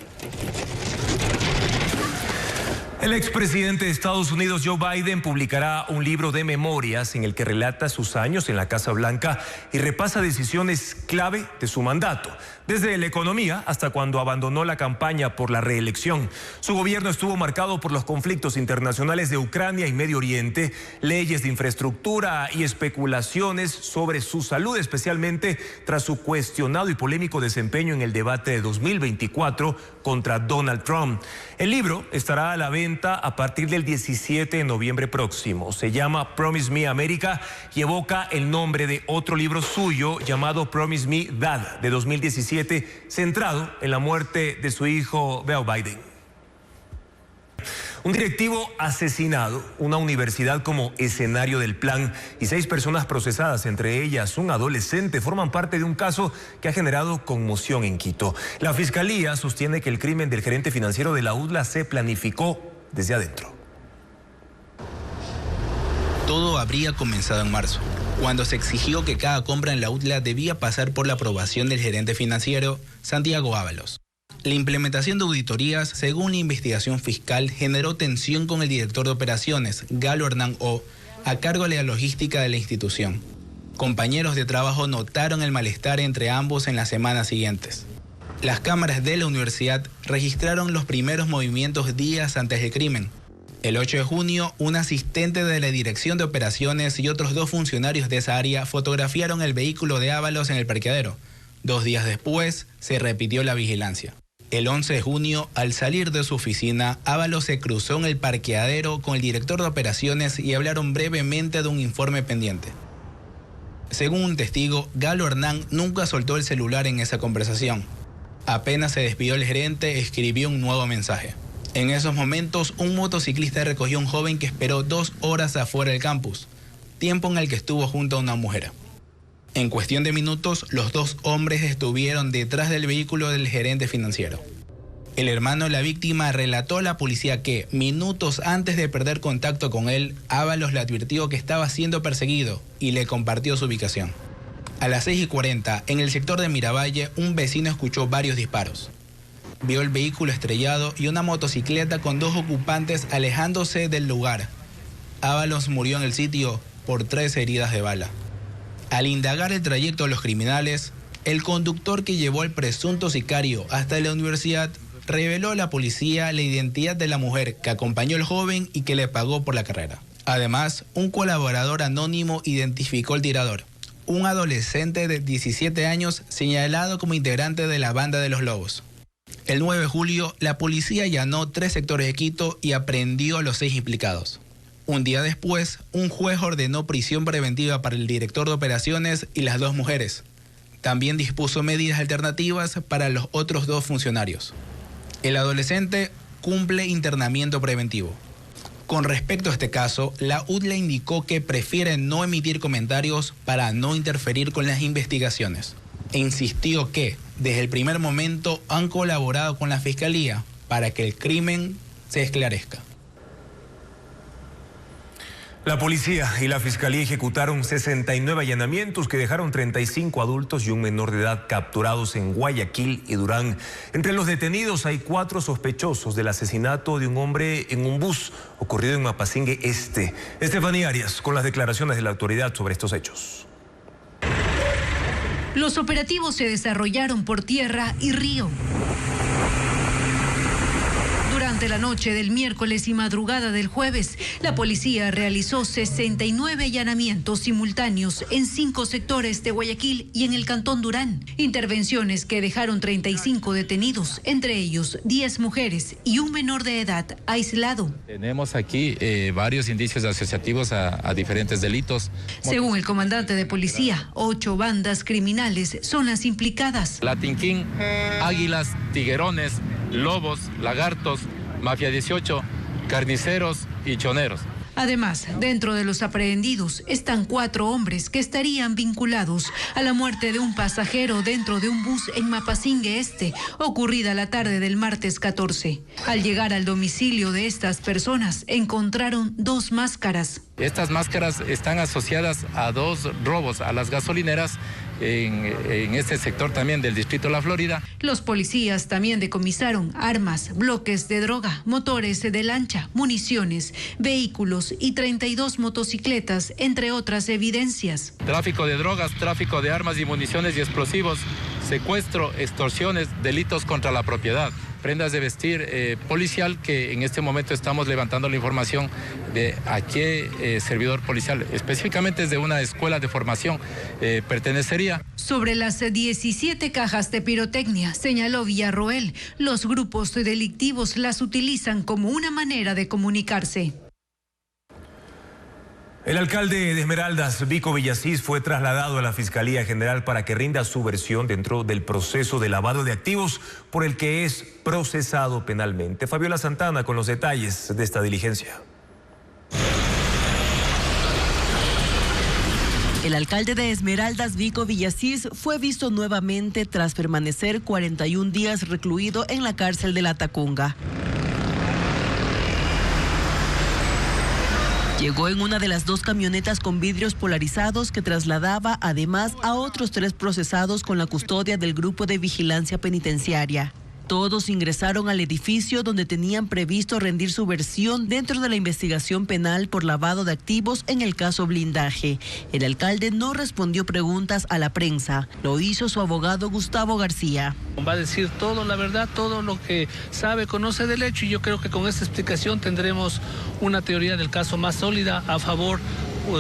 El expresidente de Estados Unidos, Joe Biden, publicará un libro de memorias en el que relata sus años en la Casa Blanca y repasa decisiones clave de su mandato, desde la economía hasta cuando abandonó la campaña por la reelección. Su gobierno estuvo marcado por los conflictos internacionales de Ucrania y Medio Oriente, leyes de infraestructura y especulaciones sobre su salud, especialmente tras su cuestionado y polémico desempeño en el debate de 2024 contra Donald Trump. El libro estará a la venta venta a partir del 17 de noviembre próximo. Se llama Promise Me America y evoca el nombre de otro libro suyo llamado Promise Me Dad, de 2017, centrado en la muerte de su hijo Beau Biden. Un directivo asesinado, una universidad como escenario del plan y 6 personas procesadas, entre ellas un adolescente, forman parte de un caso que ha generado conmoción en Quito. La Fiscalía sostiene que el crimen del gerente financiero de la UDLA se planificó desde adentro. Todo habría comenzado en marzo, cuando se exigió que cada compra en la UDLA debía pasar por la aprobación del gerente financiero, Santiago Ábalos. La implementación de auditorías, según la investigación fiscal, generó tensión con el director de operaciones, Galo Hernán O., a cargo de la logística de la institución. Compañeros de trabajo notaron el malestar entre ambos en las semanas siguientes. Las cámaras de la universidad registraron los primeros movimientos días antes del crimen. El 8 de junio, un asistente de la Dirección de Operaciones y otros 2 funcionarios de esa área fotografiaron el vehículo de Ábalos en el parqueadero. 2 días después, se repitió la vigilancia. El 11 de junio, al salir de su oficina, Ábalos se cruzó en el parqueadero con el director de operaciones y hablaron brevemente de un informe pendiente. Según un testigo, Galo Hernán nunca soltó el celular en esa conversación. Apenas se despidió el gerente, escribió un nuevo mensaje. En esos momentos, un motociclista recogió a un joven que esperó 2 horas afuera del campus, tiempo en el que estuvo junto a una mujer. En cuestión de minutos, los 2 hombres estuvieron detrás del vehículo del gerente financiero. El hermano de la víctima relató a la policía que, minutos antes de perder contacto con él, Ábalos le advirtió que estaba siendo perseguido y le compartió su ubicación. A las 6:40, en el sector de Miravalle, un vecino escuchó varios disparos. Vio el vehículo estrellado y una motocicleta con 2 ocupantes alejándose del lugar. Ábalos murió en el sitio por 3 heridas de bala. Al indagar el trayecto de los criminales, el conductor que llevó al presunto sicario hasta la universidad reveló a la policía la identidad de la mujer que acompañó al joven y que le pagó por la carrera. Además, un colaborador anónimo identificó al tirador, un adolescente de 17 años señalado como integrante de la banda de los Lobos. El 9 de julio, la policía allanó 3 sectores de Quito y aprehendió a los 6 implicados. Un día después, un juez ordenó prisión preventiva para el director de operaciones y las 2 mujeres. También dispuso medidas alternativas para los otros 2 funcionarios. El adolescente cumple internamiento preventivo. Con respecto a este caso, la UDLA indicó que prefiere no emitir comentarios para no interferir con las investigaciones. E insistió que, desde el primer momento, han colaborado con la Fiscalía para que el crimen se esclarezca. La policía y la fiscalía ejecutaron 69 allanamientos que dejaron 35 adultos y un menor de edad capturados en Guayaquil y Durán. Entre los detenidos hay 4 sospechosos del asesinato de un hombre en un bus ocurrido en Mapasingue Este. Estefanía Arias con las declaraciones de la autoridad sobre estos hechos. Los operativos se desarrollaron por tierra y río. Durante la noche del miércoles y madrugada del jueves, la policía realizó 69 allanamientos simultáneos en 5 sectores de Guayaquil y en el cantón Durán. Intervenciones que dejaron 35 detenidos, entre ellos 10 mujeres y un menor de edad aislado. Tenemos aquí varios indicios asociativos a diferentes delitos. Según el comandante de policía, 8 bandas criminales son las implicadas. Latin King, Águilas, Tiguerones, Lobos, Lagartos, Mafia 18, Carniceros y Choneros. Además, dentro de los aprehendidos están 4 hombres que estarían vinculados a la muerte de un pasajero dentro de un bus en Mapasingue Este, ocurrida la tarde del martes 14. Al llegar al domicilio de estas personas, encontraron 2 máscaras. Estas máscaras están asociadas a 2 robos a las gasolineras en este sector también del distrito de La Florida. Los policías también decomisaron armas, bloques de droga, motores de lancha, municiones, vehículos y 32 motocicletas, entre otras evidencias. Tráfico de drogas, tráfico de armas y municiones y explosivos, secuestro, extorsiones, delitos contra la propiedad. prendas de vestir policial, que en este momento estamos levantando la información de a qué servidor policial, específicamente desde una escuela de formación, pertenecería. Sobre las 17 cajas de pirotecnia, señaló Villarroel, los grupos delictivos las utilizan como una manera de comunicarse. El alcalde de Esmeraldas, Vico Villasís, fue trasladado a la Fiscalía General para que rinda su versión dentro del proceso de lavado de activos por el que es procesado penalmente. Fabiola Santana con los detalles de esta diligencia. El alcalde de Esmeraldas, Vico Villasís, fue visto nuevamente tras permanecer 41 días recluido en la cárcel de La Tacunga. Llegó en una de las 2 camionetas con vidrios polarizados que trasladaba además a otros 3 procesados con la custodia del Grupo de Vigilancia Penitenciaria. Todos ingresaron al edificio donde tenían previsto rendir su versión dentro de la investigación penal por lavado de activos en el caso Blindaje. El alcalde no respondió preguntas a la prensa. Lo hizo su abogado Gustavo García. Va a decir todo, la verdad, todo lo que sabe, conoce del hecho, y yo creo que con esta explicación tendremos una teoría del caso más sólida a favor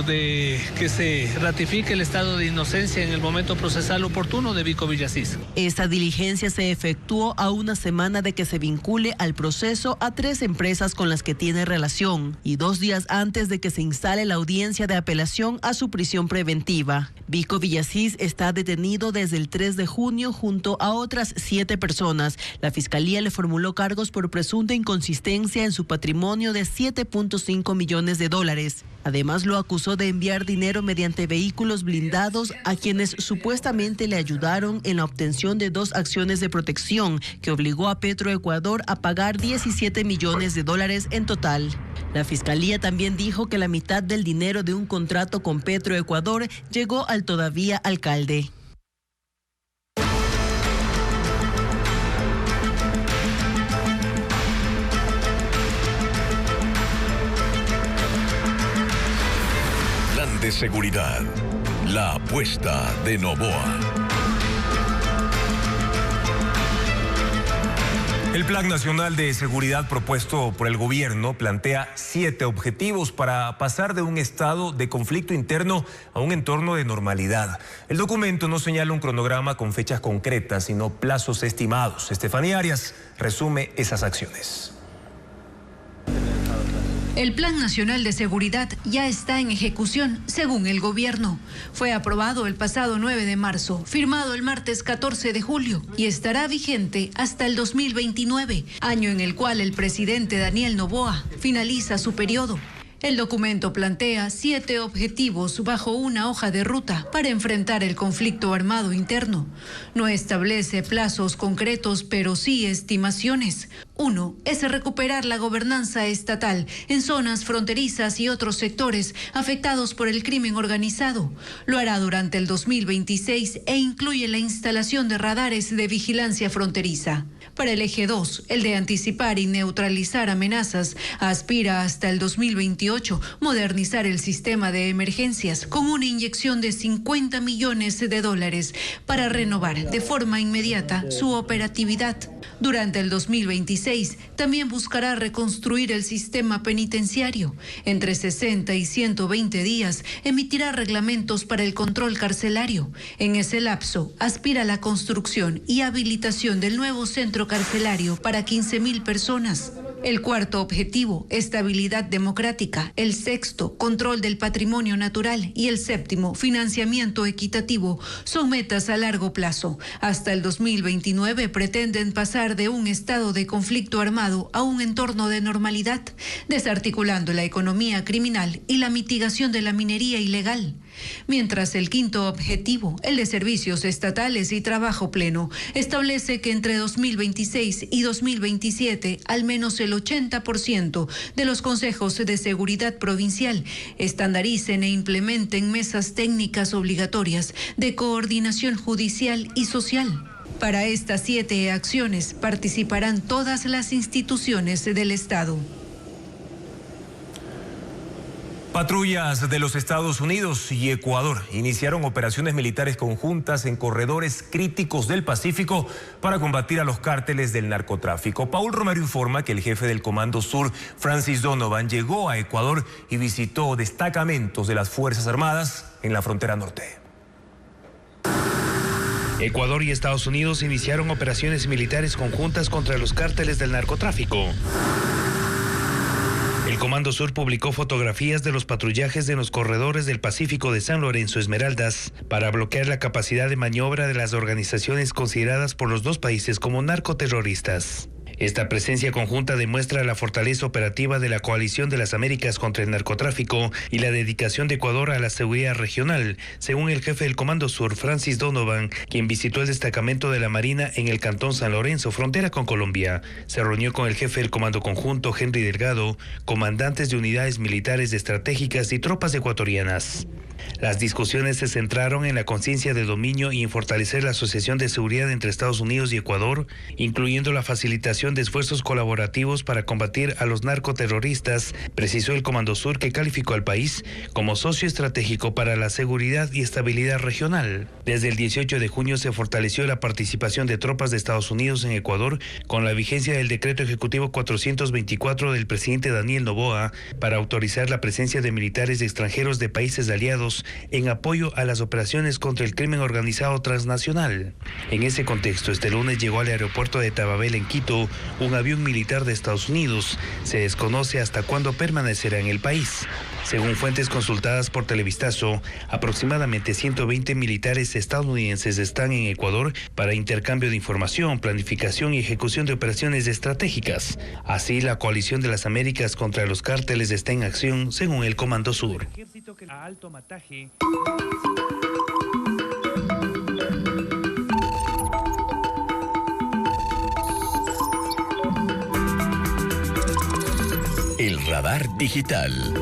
de que se ratifique el estado de inocencia en el momento procesal oportuno de Vico Villasís. Esta diligencia se efectuó a una semana de que se vincule al proceso a 3 empresas con las que tiene relación y 2 días antes de que se instale la audiencia de apelación a su prisión preventiva. Vico Villasís está detenido desde el 3 de junio junto a otras 7 personas. La Fiscalía le formuló cargos por presunta inconsistencia en su patrimonio de $7.5 millones. Además, lo acusó de enviar dinero mediante vehículos blindados a quienes supuestamente le ayudaron en la obtención de 2 acciones de protección que obligó a Petroecuador a pagar $17 millones en total. La Fiscalía también dijo que la mitad del dinero de un contrato con Petroecuador llegó al todavía alcalde. De seguridad, la apuesta de Noboa. El Plan Nacional de Seguridad propuesto por el gobierno plantea 7 objetivos para pasar de un estado de conflicto interno a un entorno de normalidad. El documento no señala un cronograma con fechas concretas, sino plazos estimados. Estefanía Arias resume esas acciones. El Plan Nacional de Seguridad ya está en ejecución, según el gobierno. Fue aprobado el pasado 9 de marzo, firmado el martes 14 de julio y estará vigente hasta el 2029, año en el cual el presidente Daniel Noboa finaliza su periodo. El documento plantea 7 objetivos bajo una hoja de ruta para enfrentar el conflicto armado interno. No establece plazos concretos, pero sí estimaciones. 1 es recuperar la gobernanza estatal en zonas fronterizas y otros sectores afectados por el crimen organizado. Lo hará durante el 2026 e incluye la instalación de radares de vigilancia fronteriza. Para el eje 2, el de anticipar y neutralizar amenazas, aspira hasta el 2028 modernizar el sistema de emergencias con una inyección de $50 millones para renovar de forma inmediata su operatividad. Durante el 2026 también buscará reconstruir el sistema penitenciario. Entre 60 y 120 días emitirá reglamentos para el control carcelario. En ese lapso aspira a la construcción y habilitación del nuevo centro carcelario para 15.000 personas. El 4º objetivo, estabilidad democrática. El 6º, control del patrimonio natural. Y el 7º, financiamiento equitativo. Son metas a largo plazo. Hasta el 2029 pretenden pasar de un estado de conflicto armado a un entorno de normalidad, desarticulando la economía criminal y la mitigación de la minería ilegal. Mientras el 5º objetivo, el de servicios estatales y trabajo pleno, establece que entre 2026 y 2027 al menos el 80% de los consejos de seguridad provincial estandaricen e implementen mesas técnicas obligatorias de coordinación judicial y social. Para estas 7 acciones participarán todas las instituciones del Estado. Patrullas de los Estados Unidos y Ecuador iniciaron operaciones militares conjuntas en corredores críticos del Pacífico para combatir a los cárteles del narcotráfico. Paul Romero informa que el jefe del Comando Sur, Francis Donovan, llegó a Ecuador y visitó destacamentos de las Fuerzas Armadas en la frontera norte. Ecuador y Estados Unidos iniciaron operaciones militares conjuntas contra los cárteles del narcotráfico. El Comando Sur publicó fotografías de los patrullajes en los corredores del Pacífico de San Lorenzo Esmeraldas para bloquear la capacidad de maniobra de las organizaciones consideradas por los dos países como narcoterroristas. Esta presencia conjunta demuestra la fortaleza operativa de la Coalición de las Américas contra el narcotráfico y la dedicación de Ecuador a la seguridad regional, según el jefe del Comando Sur, Francis Donovan, quien visitó el destacamento de la Marina en el Cantón San Lorenzo, frontera con Colombia. Se reunió con el jefe del Comando Conjunto, Henry Delgado, comandantes de unidades militares estratégicas y tropas ecuatorianas. Las discusiones se centraron en la conciencia de dominio y en fortalecer la asociación de seguridad entre Estados Unidos y Ecuador, incluyendo la facilitación de esfuerzos colaborativos para combatir a los narcoterroristas, precisó el Comando Sur, que calificó al país como socio estratégico para la seguridad y estabilidad regional. Desde el 18 de junio se fortaleció la participación de tropas de Estados Unidos en Ecuador con la vigencia del Decreto Ejecutivo 424 del presidente Daniel Noboa para autorizar la presencia de militares extranjeros de países aliados en apoyo a las operaciones contra el crimen organizado transnacional. En ese contexto, este lunes llegó al aeropuerto de Tababel en Quito un avión militar de Estados Unidos. Se desconoce hasta cuándo permanecerá en el país. Según fuentes consultadas por Televistazo, aproximadamente 120 militares estadounidenses están en Ecuador para intercambio de información, planificación y ejecución de operaciones estratégicas. Así, la Coalición de las Américas contra los cárteles está en acción, según el Comando Sur. El radar digital.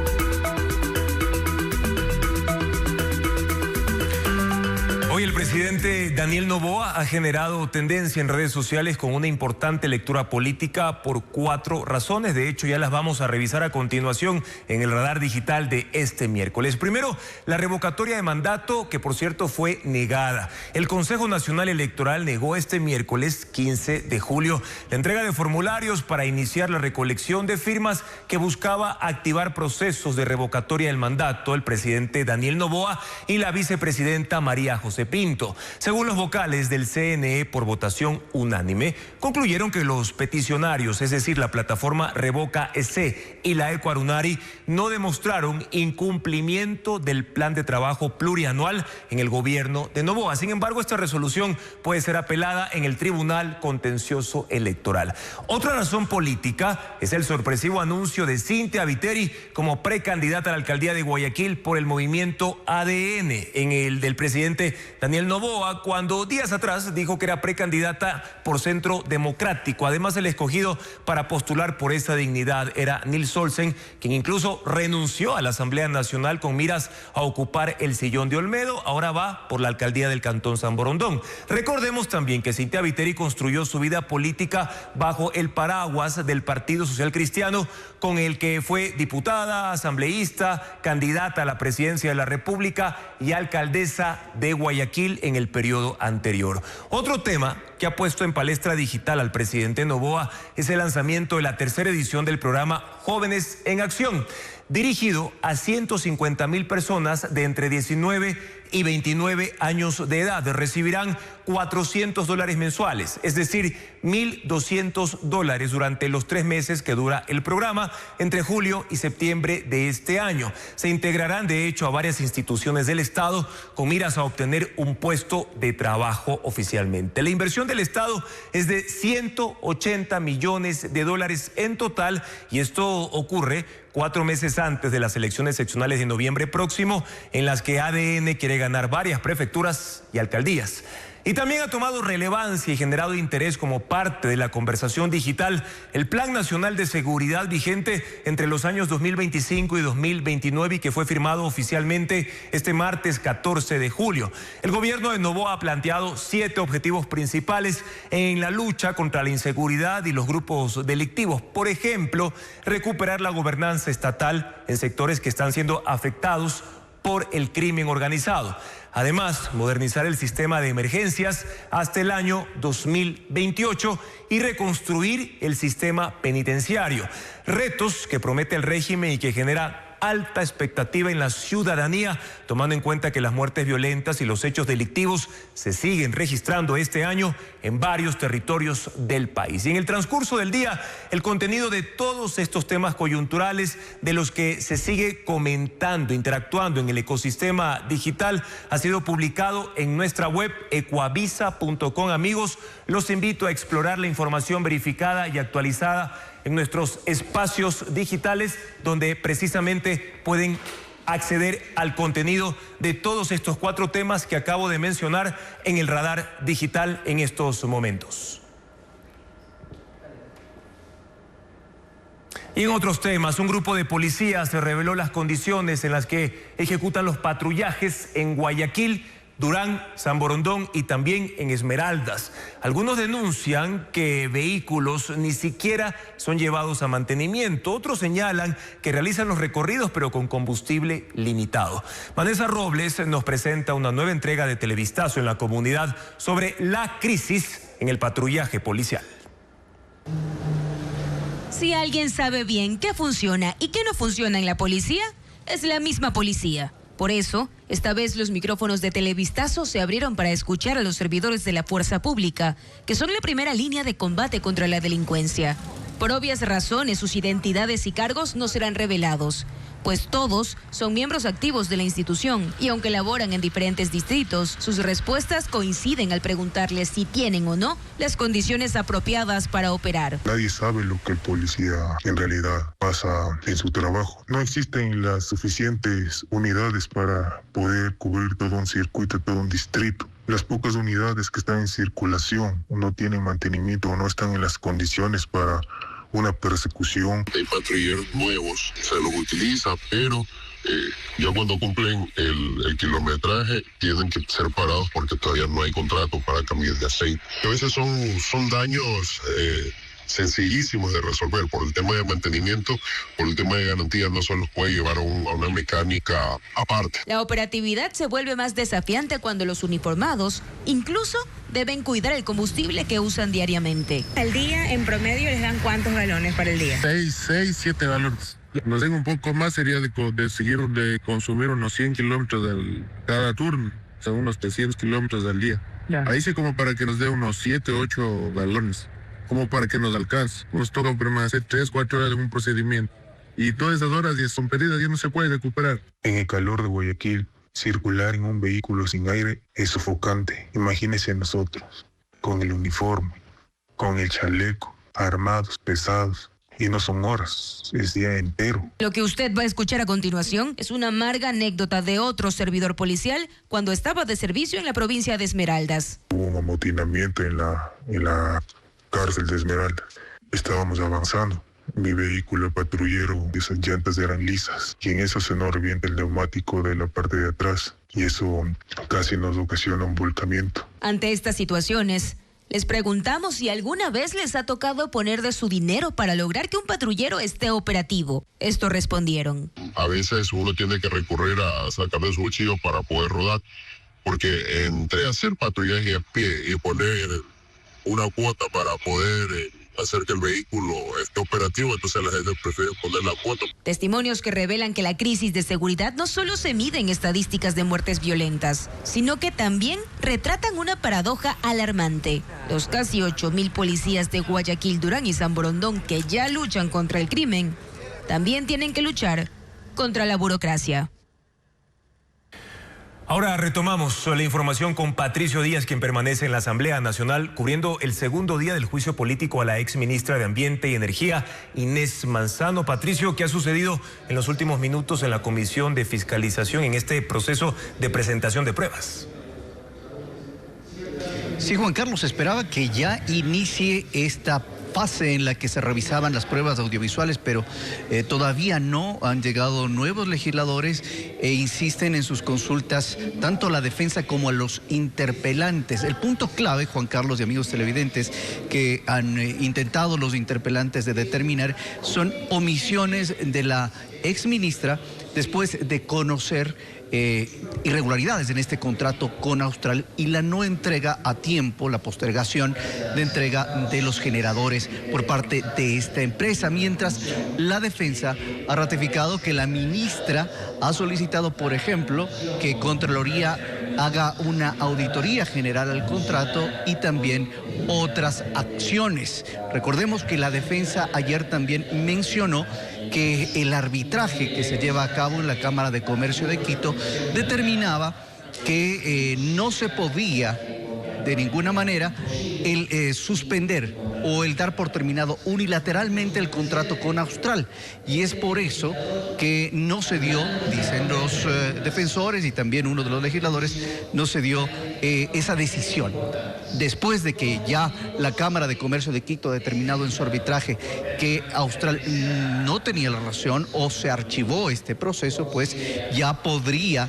Hoy el presidente Daniel Noboa ha generado tendencia en redes sociales con una importante lectura política por 4 razones. De hecho, ya las vamos a revisar a continuación en el radar digital de este miércoles. Primero, la revocatoria de mandato, que por cierto fue negada. El Consejo Nacional Electoral negó este miércoles 15 de julio la entrega de formularios para iniciar la recolección de firmas que buscaba activar procesos de revocatoria del mandato el presidente Daniel Noboa y la vicepresidenta María José Pinto. Según los vocales del CNE, por votación unánime, concluyeron que los peticionarios, es decir, la plataforma Revoca EC y la Ecuarunari, no demostraron incumplimiento del plan de trabajo plurianual en el gobierno de Noboa. Sin embargo, esta resolución puede ser apelada en el Tribunal Contencioso Electoral. Otra razón política es el sorpresivo anuncio de Cynthia Viteri como precandidata a la alcaldía de Guayaquil por el movimiento ADN, en el del presidente Daniel Noboa, cuando días atrás dijo que era precandidata por Centro Democrático. Además, el escogido para postular por esa dignidad era Nils Olsen, quien incluso renunció a la Asamblea Nacional con miras a ocupar el sillón de Olmedo. Ahora va por la alcaldía del Cantón San Borondón. Recordemos también que Cynthia Viteri construyó su vida política bajo el paraguas del Partido Social Cristiano, con el que fue diputada, asambleísta, candidata a la presidencia de la República y alcaldesa de Guayaquil en el periodo anterior. Otro tema que ha puesto en palestra digital al presidente Noboa es el lanzamiento de la 3ª edición del programa Jóvenes en Acción, dirigido a 150,000 personas de entre 19 y 29 años de edad. Recibirán $400 mensuales, es decir, $1,200 durante los 3 meses que dura el programa, entre julio y septiembre de este año. Se integrarán, de hecho, a varias instituciones del Estado con miras a obtener un puesto de trabajo oficialmente. La inversión del Estado es de $180 millones en total, y esto ocurre 4 meses antes de las elecciones seccionales de noviembre próximo, en las que ADN quiere ganar varias prefecturas y alcaldías. Y también ha tomado relevancia y generado interés como parte de la conversación digital el Plan Nacional de Seguridad vigente entre los años 2025 y 2029 y que fue firmado oficialmente este martes 14 de julio. El gobierno de Noboa ha planteado 7 objetivos principales en la lucha contra la inseguridad y los grupos delictivos. Por ejemplo, recuperar la gobernanza estatal en sectores que están siendo afectados por el crimen organizado. Además, modernizar el sistema de emergencias hasta el año 2028 y reconstruir el sistema penitenciario. Retos que promete el régimen y que genera alta expectativa en la ciudadanía, tomando en cuenta que las muertes violentas y los hechos delictivos se siguen registrando este año en varios territorios del país. Y en el transcurso del día, el contenido de todos estos temas coyunturales de los que se sigue comentando, interactuando en el ecosistema digital, ha sido publicado en nuestra web ecuavisa.com. Amigos, los invito a explorar la información verificada y actualizada en nuestros espacios digitales, donde precisamente pueden acceder al contenido de todos estos 4 temas que acabo de mencionar en el radar digital en estos momentos. Y en otros temas, un grupo de policías se reveló las condiciones en las que ejecutan los patrullajes en Guayaquil, Durán, San Borondón y también en Esmeraldas. Algunos denuncian que vehículos ni siquiera son llevados a mantenimiento. Otros señalan que realizan los recorridos pero con combustible limitado. Vanessa Robles nos presenta una nueva entrega de Televistazo en la comunidad sobre la crisis en el patrullaje policial. Si alguien sabe bien qué funciona y qué no funciona en la policía, es la misma policía. Por eso, esta vez los micrófonos de Televistazo se abrieron para escuchar a los servidores de la fuerza pública, que son la primera línea de combate contra la delincuencia. Por obvias razones, sus identidades y cargos no serán revelados, pues todos son miembros activos de la institución y aunque laboran en diferentes distritos, sus respuestas coinciden al preguntarles si tienen o no las condiciones apropiadas para operar. Nadie sabe lo que el policía en realidad pasa en su trabajo. No existen las suficientes unidades para poder cubrir todo un circuito, todo un distrito. Las pocas unidades que están en circulación no tienen mantenimiento o no están en las condiciones para una persecución. Hay patrulleros nuevos, se los utiliza, pero ya cuando cumplen el kilometraje tienen que ser parados porque todavía no hay contrato para cambios de aceite. A veces son daños sencillísimos de resolver por el tema de mantenimiento, por el tema de garantía, no se los puede llevar a una mecánica aparte. La operatividad se vuelve más desafiante cuando los uniformados incluso deben cuidar el combustible que usan diariamente. Al día, en promedio, ¿les dan cuántos galones para el día? 6, 7 galones. Nos den un poco más sería de seguir de consumir unos 100 kilómetros cada turno, o sea, unos 300 kilómetros al día. Ya. Ahí sí como para que nos dé unos 7, 8 galones. Como para que nos alcance. Nos toca hacer 3, 4 horas de un procedimiento. Y todas esas horas ya son perdidas, ya no se puede recuperar. En el calor de Guayaquil, circular en un vehículo sin aire es sofocante. Imagínense nosotros, con el uniforme, con el chaleco, armados, pesados. Y no son horas, es día entero. Lo que usted va a escuchar a continuación es una amarga anécdota de otro servidor policial cuando estaba de servicio en la provincia de Esmeraldas. Hubo un amotinamiento en la cárcel de Esmeraldas. Estábamos avanzando. Mi vehículo patrullero, esas llantas eran lisas y en eso se nos revienta el neumático de la parte de atrás y eso casi nos ocasiona un volcamiento. Ante estas situaciones, les preguntamos si alguna vez les ha tocado poner de su dinero para lograr que un patrullero esté operativo. Esto respondieron. A veces uno tiene que recurrir a sacar de su bolsillo para poder rodar, porque entre hacer patrullaje a pie y poner una cuota para poder hacer que el vehículo esté operativo, entonces la gente prefiere poner la cuota. Testimonios que revelan que la crisis de seguridad no solo se mide en estadísticas de muertes violentas, sino que también retratan una paradoja alarmante. Los casi 8,000 policías de Guayaquil, Durán y San Borondón que ya luchan contra el crimen, también tienen que luchar contra la burocracia. Ahora retomamos la información con Patricio Díaz, quien permanece en la Asamblea Nacional cubriendo el segundo día del juicio político a la exministra de Ambiente y Energía, Inés Manzano. Patricio, ¿qué ha sucedido en los últimos minutos en la Comisión de Fiscalización en este proceso de presentación de pruebas? Sí, Juan Carlos, esperaba que ya inicie esta fase en la que se revisaban las pruebas audiovisuales, pero todavía no han llegado nuevos legisladores e insisten en sus consultas tanto a la defensa como a los interpelantes. El punto clave, Juan Carlos y amigos televidentes, que han intentado los interpelantes de determinar son omisiones de la exministra después de conocer irregularidades en este contrato con Austral y la no entrega a tiempo, la postergación de entrega de los generadores por parte de esta empresa, mientras la defensa ha ratificado que la ministra ha solicitado, por ejemplo, que Contraloría haga una auditoría general al contrato y también otras acciones. Recordemos que la defensa ayer también mencionó que el arbitraje que se lleva a cabo en la Cámara de Comercio de Quito determinaba que no se podía de ninguna manera el suspender o el dar por terminado unilateralmente el contrato con Austral. Y es por eso que no se dio, dicen los defensores y también uno de los legisladores, no se dio esa decisión. Después de que ya la Cámara de Comercio de Quito ha determinado en su arbitraje que Austral no tenía la razón o se archivó este proceso, pues ya podría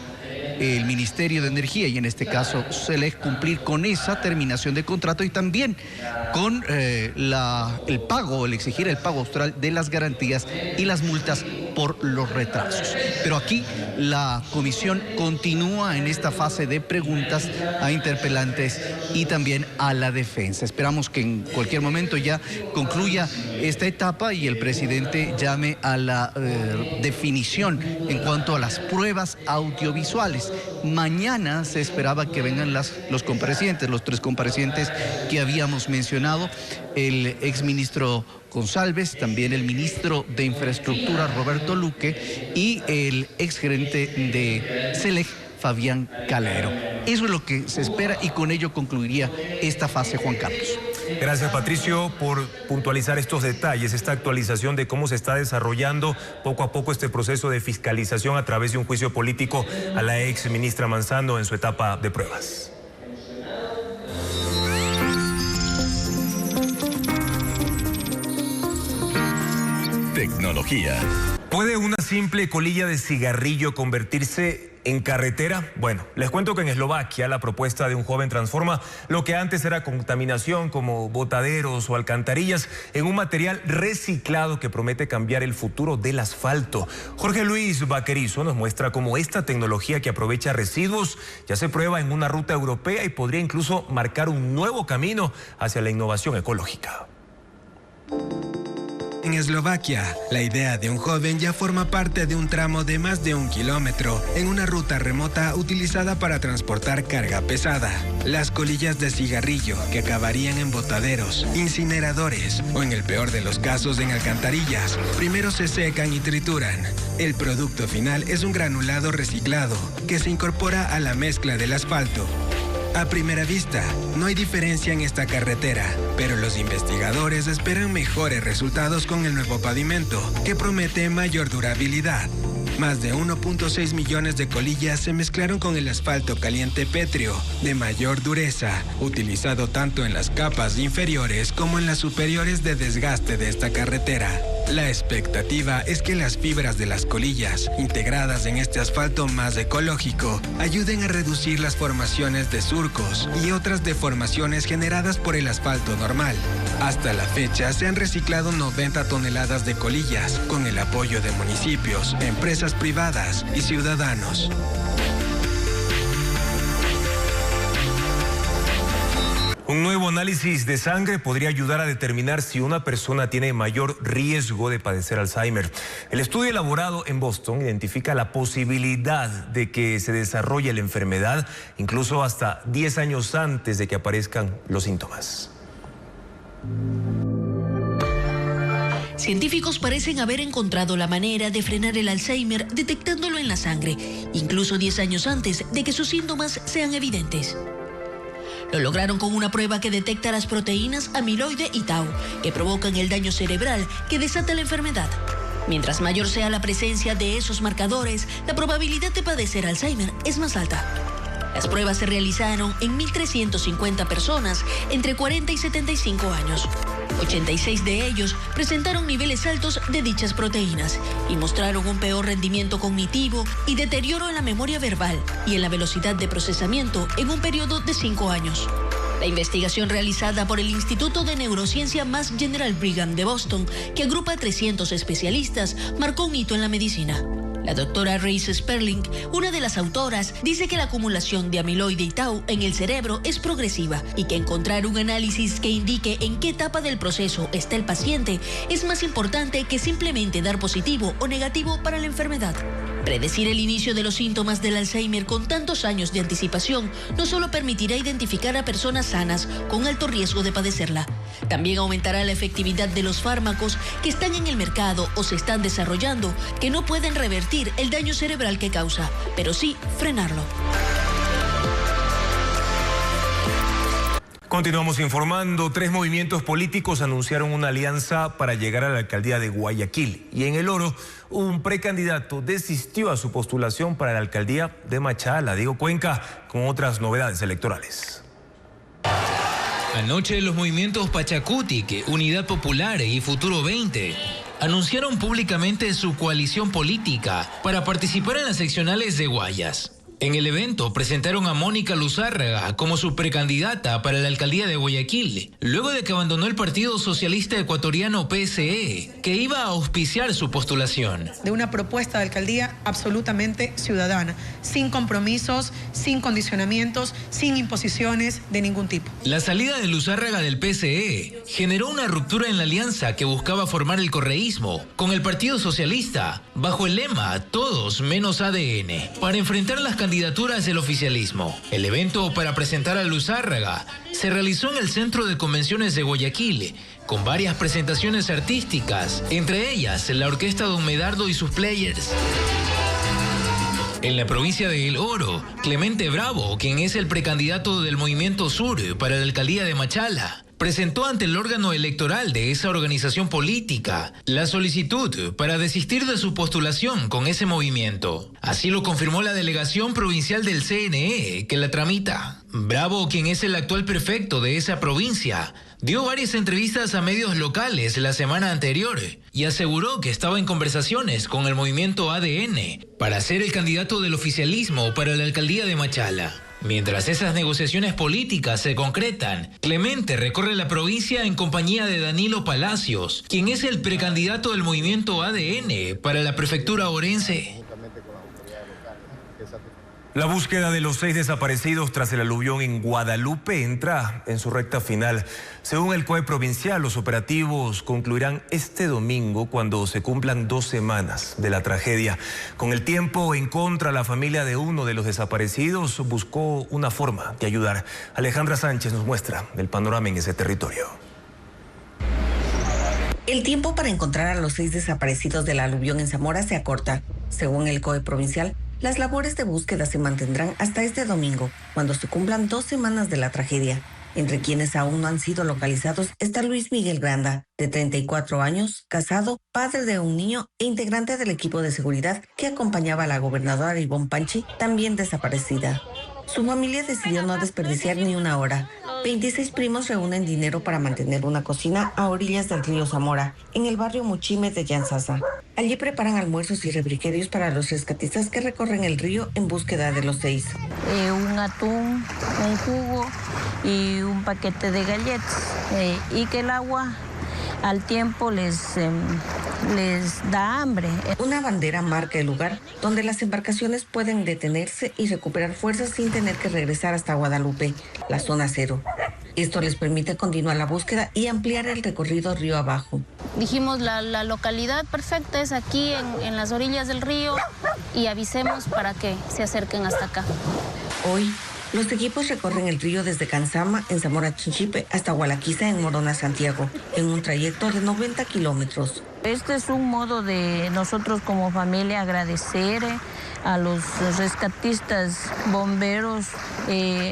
el Ministerio de Energía, y en este caso SELEC, cumplir con esa terminación de contrato y también con el pago, el exigir el pago Austral de las garantías y las multas por los retrasos. Pero aquí la comisión continúa en esta fase de preguntas a interpelantes y también a la defensa. Esperamos que en cualquier momento ya concluya esta etapa y el presidente llame a la definición en cuanto a las pruebas audiovisuales. Mañana se esperaba que vengan los comparecientes, los 3 comparecientes que habíamos mencionado, el exministro González, también el ministro de Infraestructura Roberto Luque y el exgerente de SELEC, Fabián Calero. Eso es lo que se espera y con ello concluiría esta fase, Juan Carlos. Gracias, Patricio, por puntualizar estos detalles, esta actualización de cómo se está desarrollando poco a poco este proceso de fiscalización a través de un juicio político a la ex ministra Manzano en su etapa de pruebas. Tecnología. ¿Puede una simple colilla de cigarrillo convertirse en carretera? Bueno, les cuento que en Eslovaquia la propuesta de un joven transforma lo que antes era contaminación como botaderos o alcantarillas en un material reciclado que promete cambiar el futuro del asfalto. Jorge Luis Vaquerizo nos muestra cómo esta tecnología que aprovecha residuos ya se prueba en una ruta europea y podría incluso marcar un nuevo camino hacia la innovación ecológica. En Eslovaquia, la idea de un joven ya forma parte de un tramo de más de 1 kilómetro en una ruta remota utilizada para transportar carga pesada. Las colillas de cigarrillo que acabarían en botaderos, incineradores o en el peor de los casos en alcantarillas, primero se secan y trituran. El producto final es un granulado reciclado que se incorpora a la mezcla del asfalto. A primera vista, no hay diferencia en esta carretera, pero los investigadores esperan mejores resultados con el nuevo pavimento, que promete mayor durabilidad. Más de 1.6 millones de colillas se mezclaron con el asfalto caliente pétreo, de mayor dureza, utilizado tanto en las capas inferiores como en las superiores de desgaste de esta carretera. La expectativa es que las fibras de las colillas, integradas en este asfalto más ecológico, ayuden a reducir las formaciones de surcos y otras deformaciones generadas por el asfalto normal. Hasta la fecha se han reciclado 90 toneladas de colillas, con el apoyo de municipios, empresas privadas y ciudadanos. Un nuevo análisis de sangre podría ayudar a determinar si una persona tiene mayor riesgo de padecer Alzheimer. El estudio elaborado en Boston identifica la posibilidad de que se desarrolle la enfermedad incluso hasta 10 años antes de que aparezcan los síntomas. Científicos parecen haber encontrado la manera de frenar el Alzheimer detectándolo en la sangre, incluso 10 años antes de que sus síntomas sean evidentes. Lo lograron con una prueba que detecta las proteínas amiloide y tau, que provocan el daño cerebral que desata la enfermedad. Mientras mayor sea la presencia de esos marcadores, la probabilidad de padecer Alzheimer es más alta. Las pruebas se realizaron en 1.350 personas entre 40 y 75 años. 86 de ellos presentaron niveles altos de dichas proteínas y mostraron un peor rendimiento cognitivo y deterioro en la memoria verbal y en la velocidad de procesamiento en un periodo de 5 años. La investigación realizada por el Instituto de Neurociencia Mass General Brigham de Boston, que agrupa a 300 especialistas, marcó un hito en la medicina. La doctora Reese Sperling, una de las autoras, dice que la acumulación de amiloide y tau en el cerebro es progresiva y que encontrar un análisis que indique en qué etapa del proceso está el paciente es más importante que simplemente dar positivo o negativo para la enfermedad. Predecir el inicio de los síntomas del Alzheimer con tantos años de anticipación no solo permitirá identificar a personas sanas con alto riesgo de padecerla, también aumentará la efectividad de los fármacos que están en el mercado o se están desarrollando, que no pueden revertir el daño cerebral que causa, pero sí frenarlo. Continuamos informando. 3 movimientos políticos anunciaron una alianza para llegar a la alcaldía de Guayaquil. Y en El Oro, un precandidato desistió a su postulación para la alcaldía de Machala. Diego Cuenca con otras novedades electorales. Anoche los movimientos Pachacutic, Unidad Popular y Futuro 20 anunciaron públicamente su coalición política para participar en las seccionales de Guayas. En el evento presentaron a Mónica Luzárraga como su precandidata para la alcaldía de Guayaquil, luego de que abandonó el Partido Socialista Ecuatoriano PSE, que iba a auspiciar su postulación. De una propuesta de alcaldía absolutamente ciudadana, sin compromisos, sin condicionamientos, sin imposiciones de ningún tipo. La salida de Luzárraga del PSE generó una ruptura en la alianza que buscaba formar el correísmo con el Partido Socialista, bajo el lema Todos menos ADN, para enfrentar las candidaturas del oficialismo. El evento para presentar a Luzárraga se realizó en el Centro de Convenciones de Guayaquil, con varias presentaciones artísticas, entre ellas la Orquesta Don Medardo y sus players. En la provincia de El Oro, Clemente Bravo, quien es el precandidato del Movimiento Sur para la alcaldía de Machala, presentó ante el órgano electoral de esa organización política la solicitud para desistir de su postulación con ese movimiento. Así lo confirmó la delegación provincial del CNE que la tramita. Bravo, quien es el actual prefecto de esa provincia, dio varias entrevistas a medios locales la semana anterior y aseguró que estaba en conversaciones con el movimiento ADN para ser el candidato del oficialismo para la alcaldía de Machala. Mientras esas negociaciones políticas se concretan, Clemente recorre la provincia en compañía de Danilo Palacios, quien es el precandidato del movimiento ADN para la prefectura orense. La búsqueda de los 6 desaparecidos tras el aluvión en Guadalupe entra en su recta final. Según el COE provincial, los operativos concluirán este domingo cuando se cumplan 2 semanas de la tragedia. Con el tiempo en contra, la familia de uno de los desaparecidos buscó una forma de ayudar. Alejandra Sánchez nos muestra el panorama en ese territorio. El tiempo para encontrar a los 6 desaparecidos del aluvión en Zamora se acorta. Según el COE provincial, las labores de búsqueda se mantendrán hasta este domingo, cuando se cumplan 2 semanas de la tragedia. Entre quienes aún no han sido localizados está Luis Miguel Granda, de 34 años, casado, padre de un niño e integrante del equipo de seguridad que acompañaba a la gobernadora Ivonne Panchi, también desaparecida. Su familia decidió no desperdiciar ni una hora. 26 primos reúnen dinero para mantener una cocina a orillas del río Zamora, en el barrio Muchime de Llansasa. Allí preparan almuerzos y refrigerios para los rescatistas que recorren el río en búsqueda de los 6. Un atún, un jugo y un paquete de galletas. Y que el agua al tiempo les da hambre. Una bandera marca el lugar donde las embarcaciones pueden detenerse y recuperar fuerzas sin tener que regresar hasta Guadalupe, la zona cero. Esto les permite continuar la búsqueda y ampliar el recorrido río abajo. Dijimos la localidad perfecta es aquí en las orillas del río y avisemos para que se acerquen hasta acá. Hoy, los equipos recorren el río desde Cansama, en Zamora Chinchipe, hasta Hualaquiza, en Morona, Santiago, en un trayecto de 90 kilómetros. Este es un modo de nosotros como familia agradecer a los rescatistas bomberos,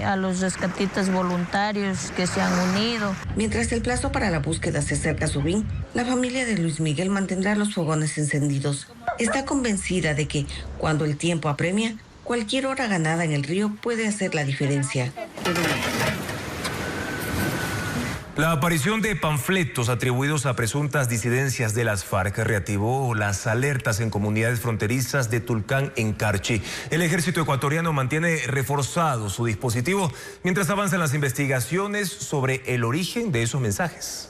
a los rescatistas voluntarios que se han unido. Mientras el plazo para la búsqueda se acerca a su fin, la familia de Luis Miguel mantendrá los fogones encendidos. Está convencida de que, cuando el tiempo apremia, cualquier hora ganada en el río puede hacer la diferencia. La aparición de panfletos atribuidos a presuntas disidencias de las FARC reactivó las alertas en comunidades fronterizas de Tulcán en Carchi. El ejército ecuatoriano mantiene reforzado su dispositivo mientras avanzan las investigaciones sobre el origen de esos mensajes.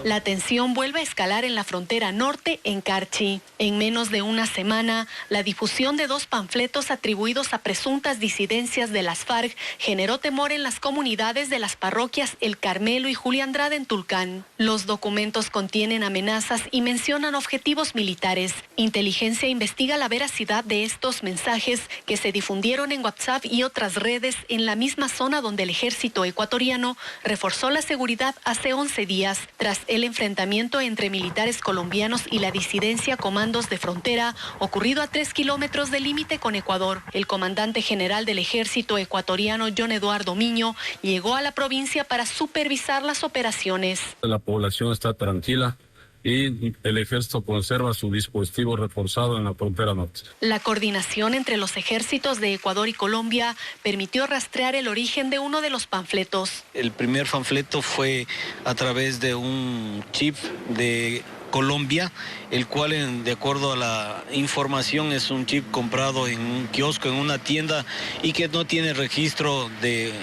La tensión vuelve a escalar en la frontera norte, en Carchi. En menos de una semana, la difusión de 2 panfletos atribuidos a presuntas disidencias de las FARC generó temor en las comunidades de las parroquias El Carmelo y Julia Andrade en Tulcán. Los documentos contienen amenazas y mencionan objetivos militares. Inteligencia investiga la veracidad de estos mensajes que se difundieron en WhatsApp y otras redes en la misma zona donde el ejército ecuatoriano reforzó la seguridad hace 11 días, tras el enfrentamiento entre militares colombianos y la disidencia Comandos de Frontera, ocurrido a 3 kilómetros del límite con Ecuador. El comandante general del ejército ecuatoriano, John Eduardo Miño, llegó a la provincia para supervisar las operaciones. La población está tranquila y el ejército conserva su dispositivo reforzado en la frontera norte. La coordinación entre los ejércitos de Ecuador y Colombia permitió rastrear el origen de uno de los panfletos. El primer panfleto fue a través de un chip de Colombia, el cual, de acuerdo a la información, es un chip comprado en un kiosco, en una tienda, y que no tiene registro de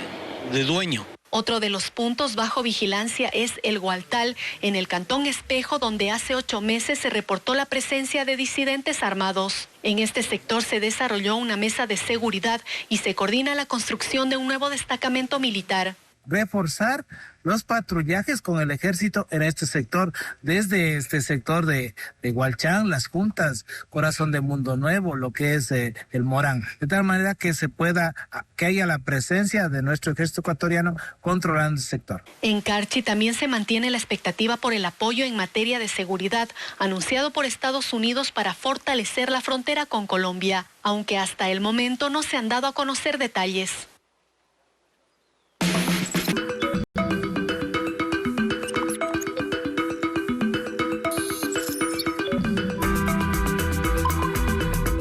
dueño. Otro de los puntos bajo vigilancia es el Gualtal, en el cantón Espejo, donde hace 8 meses se reportó la presencia de disidentes armados. En este sector se desarrolló una mesa de seguridad y se coordina la construcción de un nuevo destacamento militar. Reforzar los patrullajes con el ejército en este sector, desde este sector de Hualchán, Las Juntas, Corazón de Mundo Nuevo, lo que es el Morán, de tal manera que que haya la presencia de nuestro ejército ecuatoriano controlando el sector. En Carchi también se mantiene la expectativa por el apoyo en materia de seguridad anunciado por Estados Unidos para fortalecer la frontera con Colombia, aunque hasta el momento no se han dado a conocer detalles.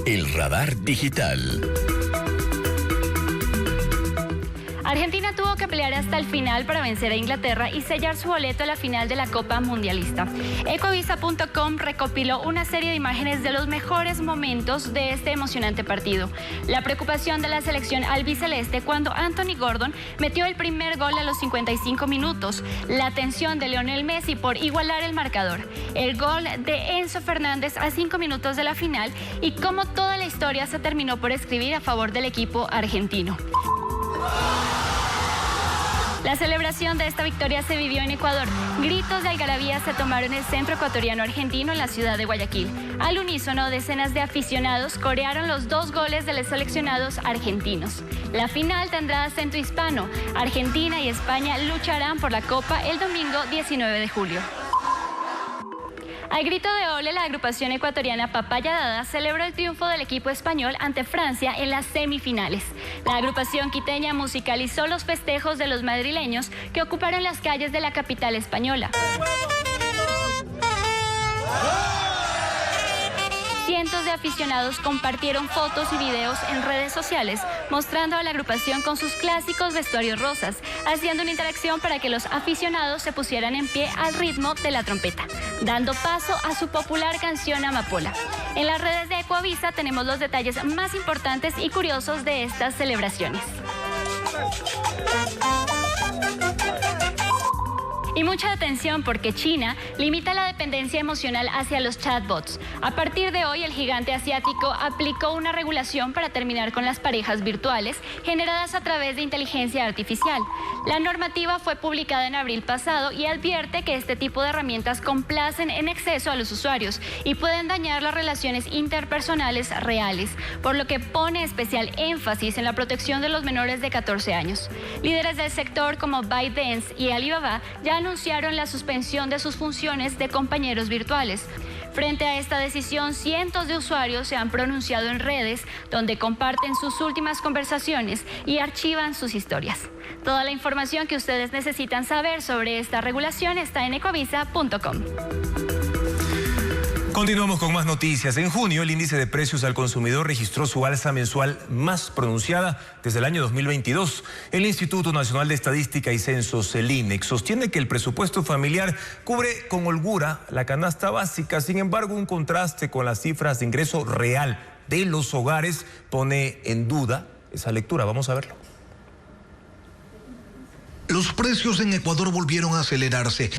El radar digital. Argentina tuvo que pelear hasta el final para vencer a Inglaterra y sellar su boleto a la final de la Copa Mundialista. Ecovisa.com recopiló una serie de imágenes de los mejores momentos de este emocionante partido. La preocupación de la selección albiceleste cuando Anthony Gordon metió el primer gol a los 55 minutos. La tensión de Lionel Messi por igualar el marcador. El gol de Enzo Fernández a 5 minutos de la final y cómo toda la historia se terminó por escribir a favor del equipo argentino. La celebración de esta victoria se vivió en Ecuador. Gritos de algarabía se tomaron en el centro ecuatoriano argentino en la ciudad de Guayaquil. Al unísono, decenas de aficionados corearon los 2 goles de los seleccionados argentinos. La final tendrá acento hispano. Argentina y España lucharán por la Copa el domingo 19 de julio. Al grito de ole, la agrupación ecuatoriana Papaya Dada celebró el triunfo del equipo español ante Francia en las semifinales. La agrupación quiteña musicalizó los festejos de los madrileños que ocuparon las calles de la capital española. Cientos de aficionados compartieron fotos y videos en redes sociales mostrando a la agrupación con sus clásicos vestuarios rosas, haciendo una interacción para que los aficionados se pusieran en pie al ritmo de la trompeta, dando paso a su popular canción Amapola. En las redes de Ecoavisa tenemos los detalles más importantes y curiosos de estas celebraciones. Y mucha atención porque China limita la dependencia emocional hacia los chatbots. A partir de hoy, el gigante asiático aplicó una regulación para terminar con las parejas virtuales generadas a través de inteligencia artificial. La normativa fue publicada en abril pasado y advierte que este tipo de herramientas complacen en exceso a los usuarios y pueden dañar las relaciones interpersonales reales, por lo que pone especial énfasis en la protección de los menores de 14 años. Líderes del sector como ByteDance y Alibaba ya anunciaron la suspensión de sus funciones de compañeros virtuales. Frente a esta decisión, cientos de usuarios se han pronunciado en redes donde comparten sus últimas conversaciones y archivan sus historias. Toda la información que ustedes necesitan saber sobre esta regulación está en ecovisa.com. Continuamos con más noticias. En junio, el índice de precios al consumidor registró su alza mensual más pronunciada desde el año 2022. El Instituto Nacional de Estadística y Censos, el INEC, sostiene que el presupuesto familiar cubre con holgura la canasta básica. Sin embargo, un contraste con las cifras de ingreso real de los hogares pone en duda esa lectura. Vamos a verlo. Los precios en Ecuador volvieron a acelerarse.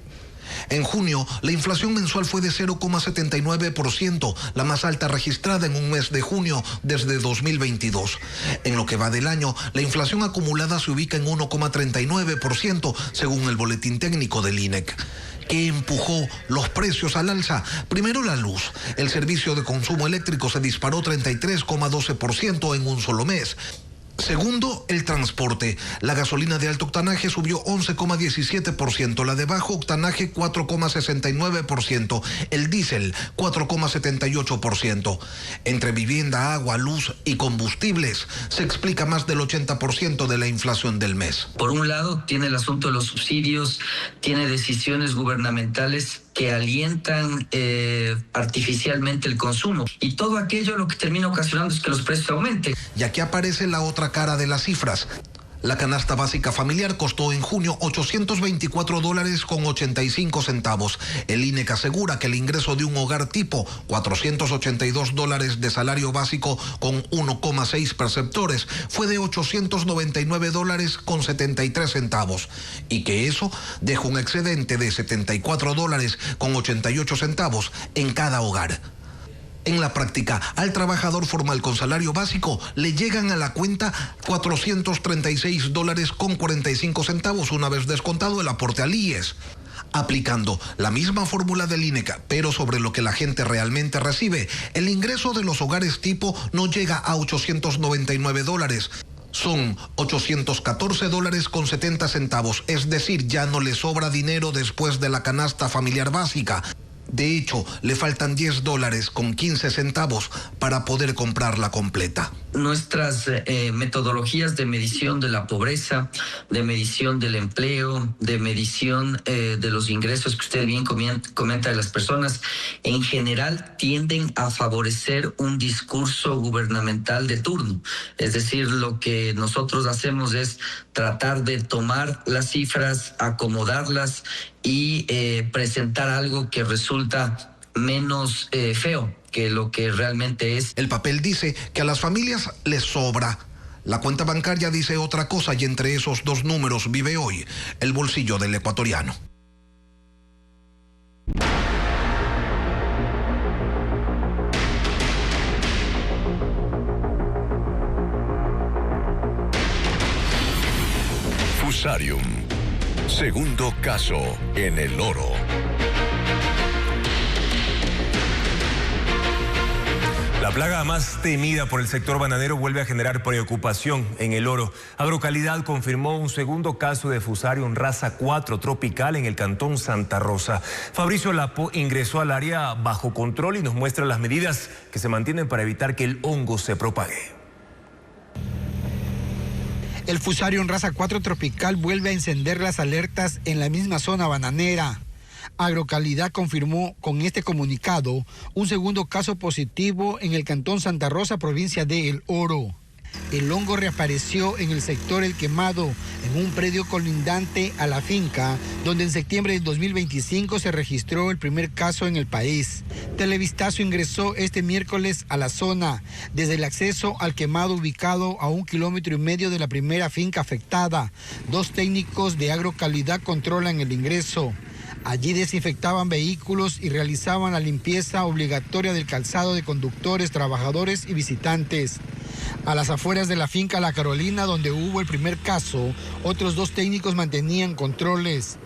En junio, la inflación mensual fue de 0,79%, la más alta registrada en un mes de junio desde 2022. En lo que va del año, la inflación acumulada se ubica en 1,39%, según el boletín técnico del INEC. ¿Qué empujó los precios al alza? Primero, la luz. El servicio de consumo eléctrico se disparó 33,12% en un solo mes. Segundo, el transporte. La gasolina de alto octanaje subió 11,17%, la de bajo octanaje 4,69%, el diésel 4,78%. Entre vivienda, agua, luz y combustibles se explica más del 80% de la inflación del mes. Por un lado, tiene el asunto de los subsidios, tiene decisiones gubernamentales que alientan artificialmente el consumo. Y todo aquello lo que termina ocasionando es que los precios aumenten. Y aquí aparece la otra cara de las cifras. La canasta básica familiar costó en junio $824.85. El INEC asegura que el ingreso de un hogar tipo $482 de salario básico con 1,6 perceptores fue de $899.73 y que eso deja un excedente de $74.88 en cada hogar. En la práctica, al trabajador formal con salario básico le llegan a la cuenta $436.45 una vez descontado el aporte al IES. Aplicando la misma fórmula del INEC, pero sobre lo que la gente realmente recibe, el ingreso de los hogares tipo no llega a $899. Son $814.70, es decir, ya no le sobra dinero después de la canasta familiar básica. De hecho, le faltan $10.15 para poder comprarla completa. Nuestras metodologías de medición de la pobreza, de medición del empleo, de medición de los ingresos que usted bien comenta de las personas, en general tienden a favorecer un discurso gubernamental de turno. Es decir, lo que nosotros hacemos es tratar de tomar las cifras, acomodarlas y presentar algo que resulta menos feo que lo que realmente es. El papel dice que a las familias les sobra. La cuenta bancaria dice otra cosa y entre esos dos números vive hoy el bolsillo del ecuatoriano. Fusarium. Segundo caso en el oro. La plaga más temida por el sector bananero vuelve a generar preocupación en el oro. Agrocalidad confirmó un segundo caso de Fusarium raza 4 tropical en el cantón Santa Rosa. Fabricio Lapo ingresó al área bajo control y nos muestra las medidas que se mantienen para evitar que el hongo se propague. El Fusarium raza 4 tropical vuelve a encender las alertas en la misma zona bananera. Agrocalidad confirmó con este comunicado un segundo caso positivo en el cantón Santa Rosa, provincia de El Oro. El hongo reapareció en el sector El Quemado, en un predio colindante a la finca, donde en septiembre de 2025 se registró el primer caso en el país. Televistazo ingresó este miércoles a la zona, desde el acceso al quemado ubicado a 1,5 kilómetros de la primera finca afectada. 2 técnicos de Agrocalidad controlan el ingreso. Allí desinfectaban vehículos y realizaban la limpieza obligatoria del calzado de conductores, trabajadores y visitantes. A las afueras de la finca La Carolina, donde hubo el primer caso, otros 2 técnicos mantenían controles.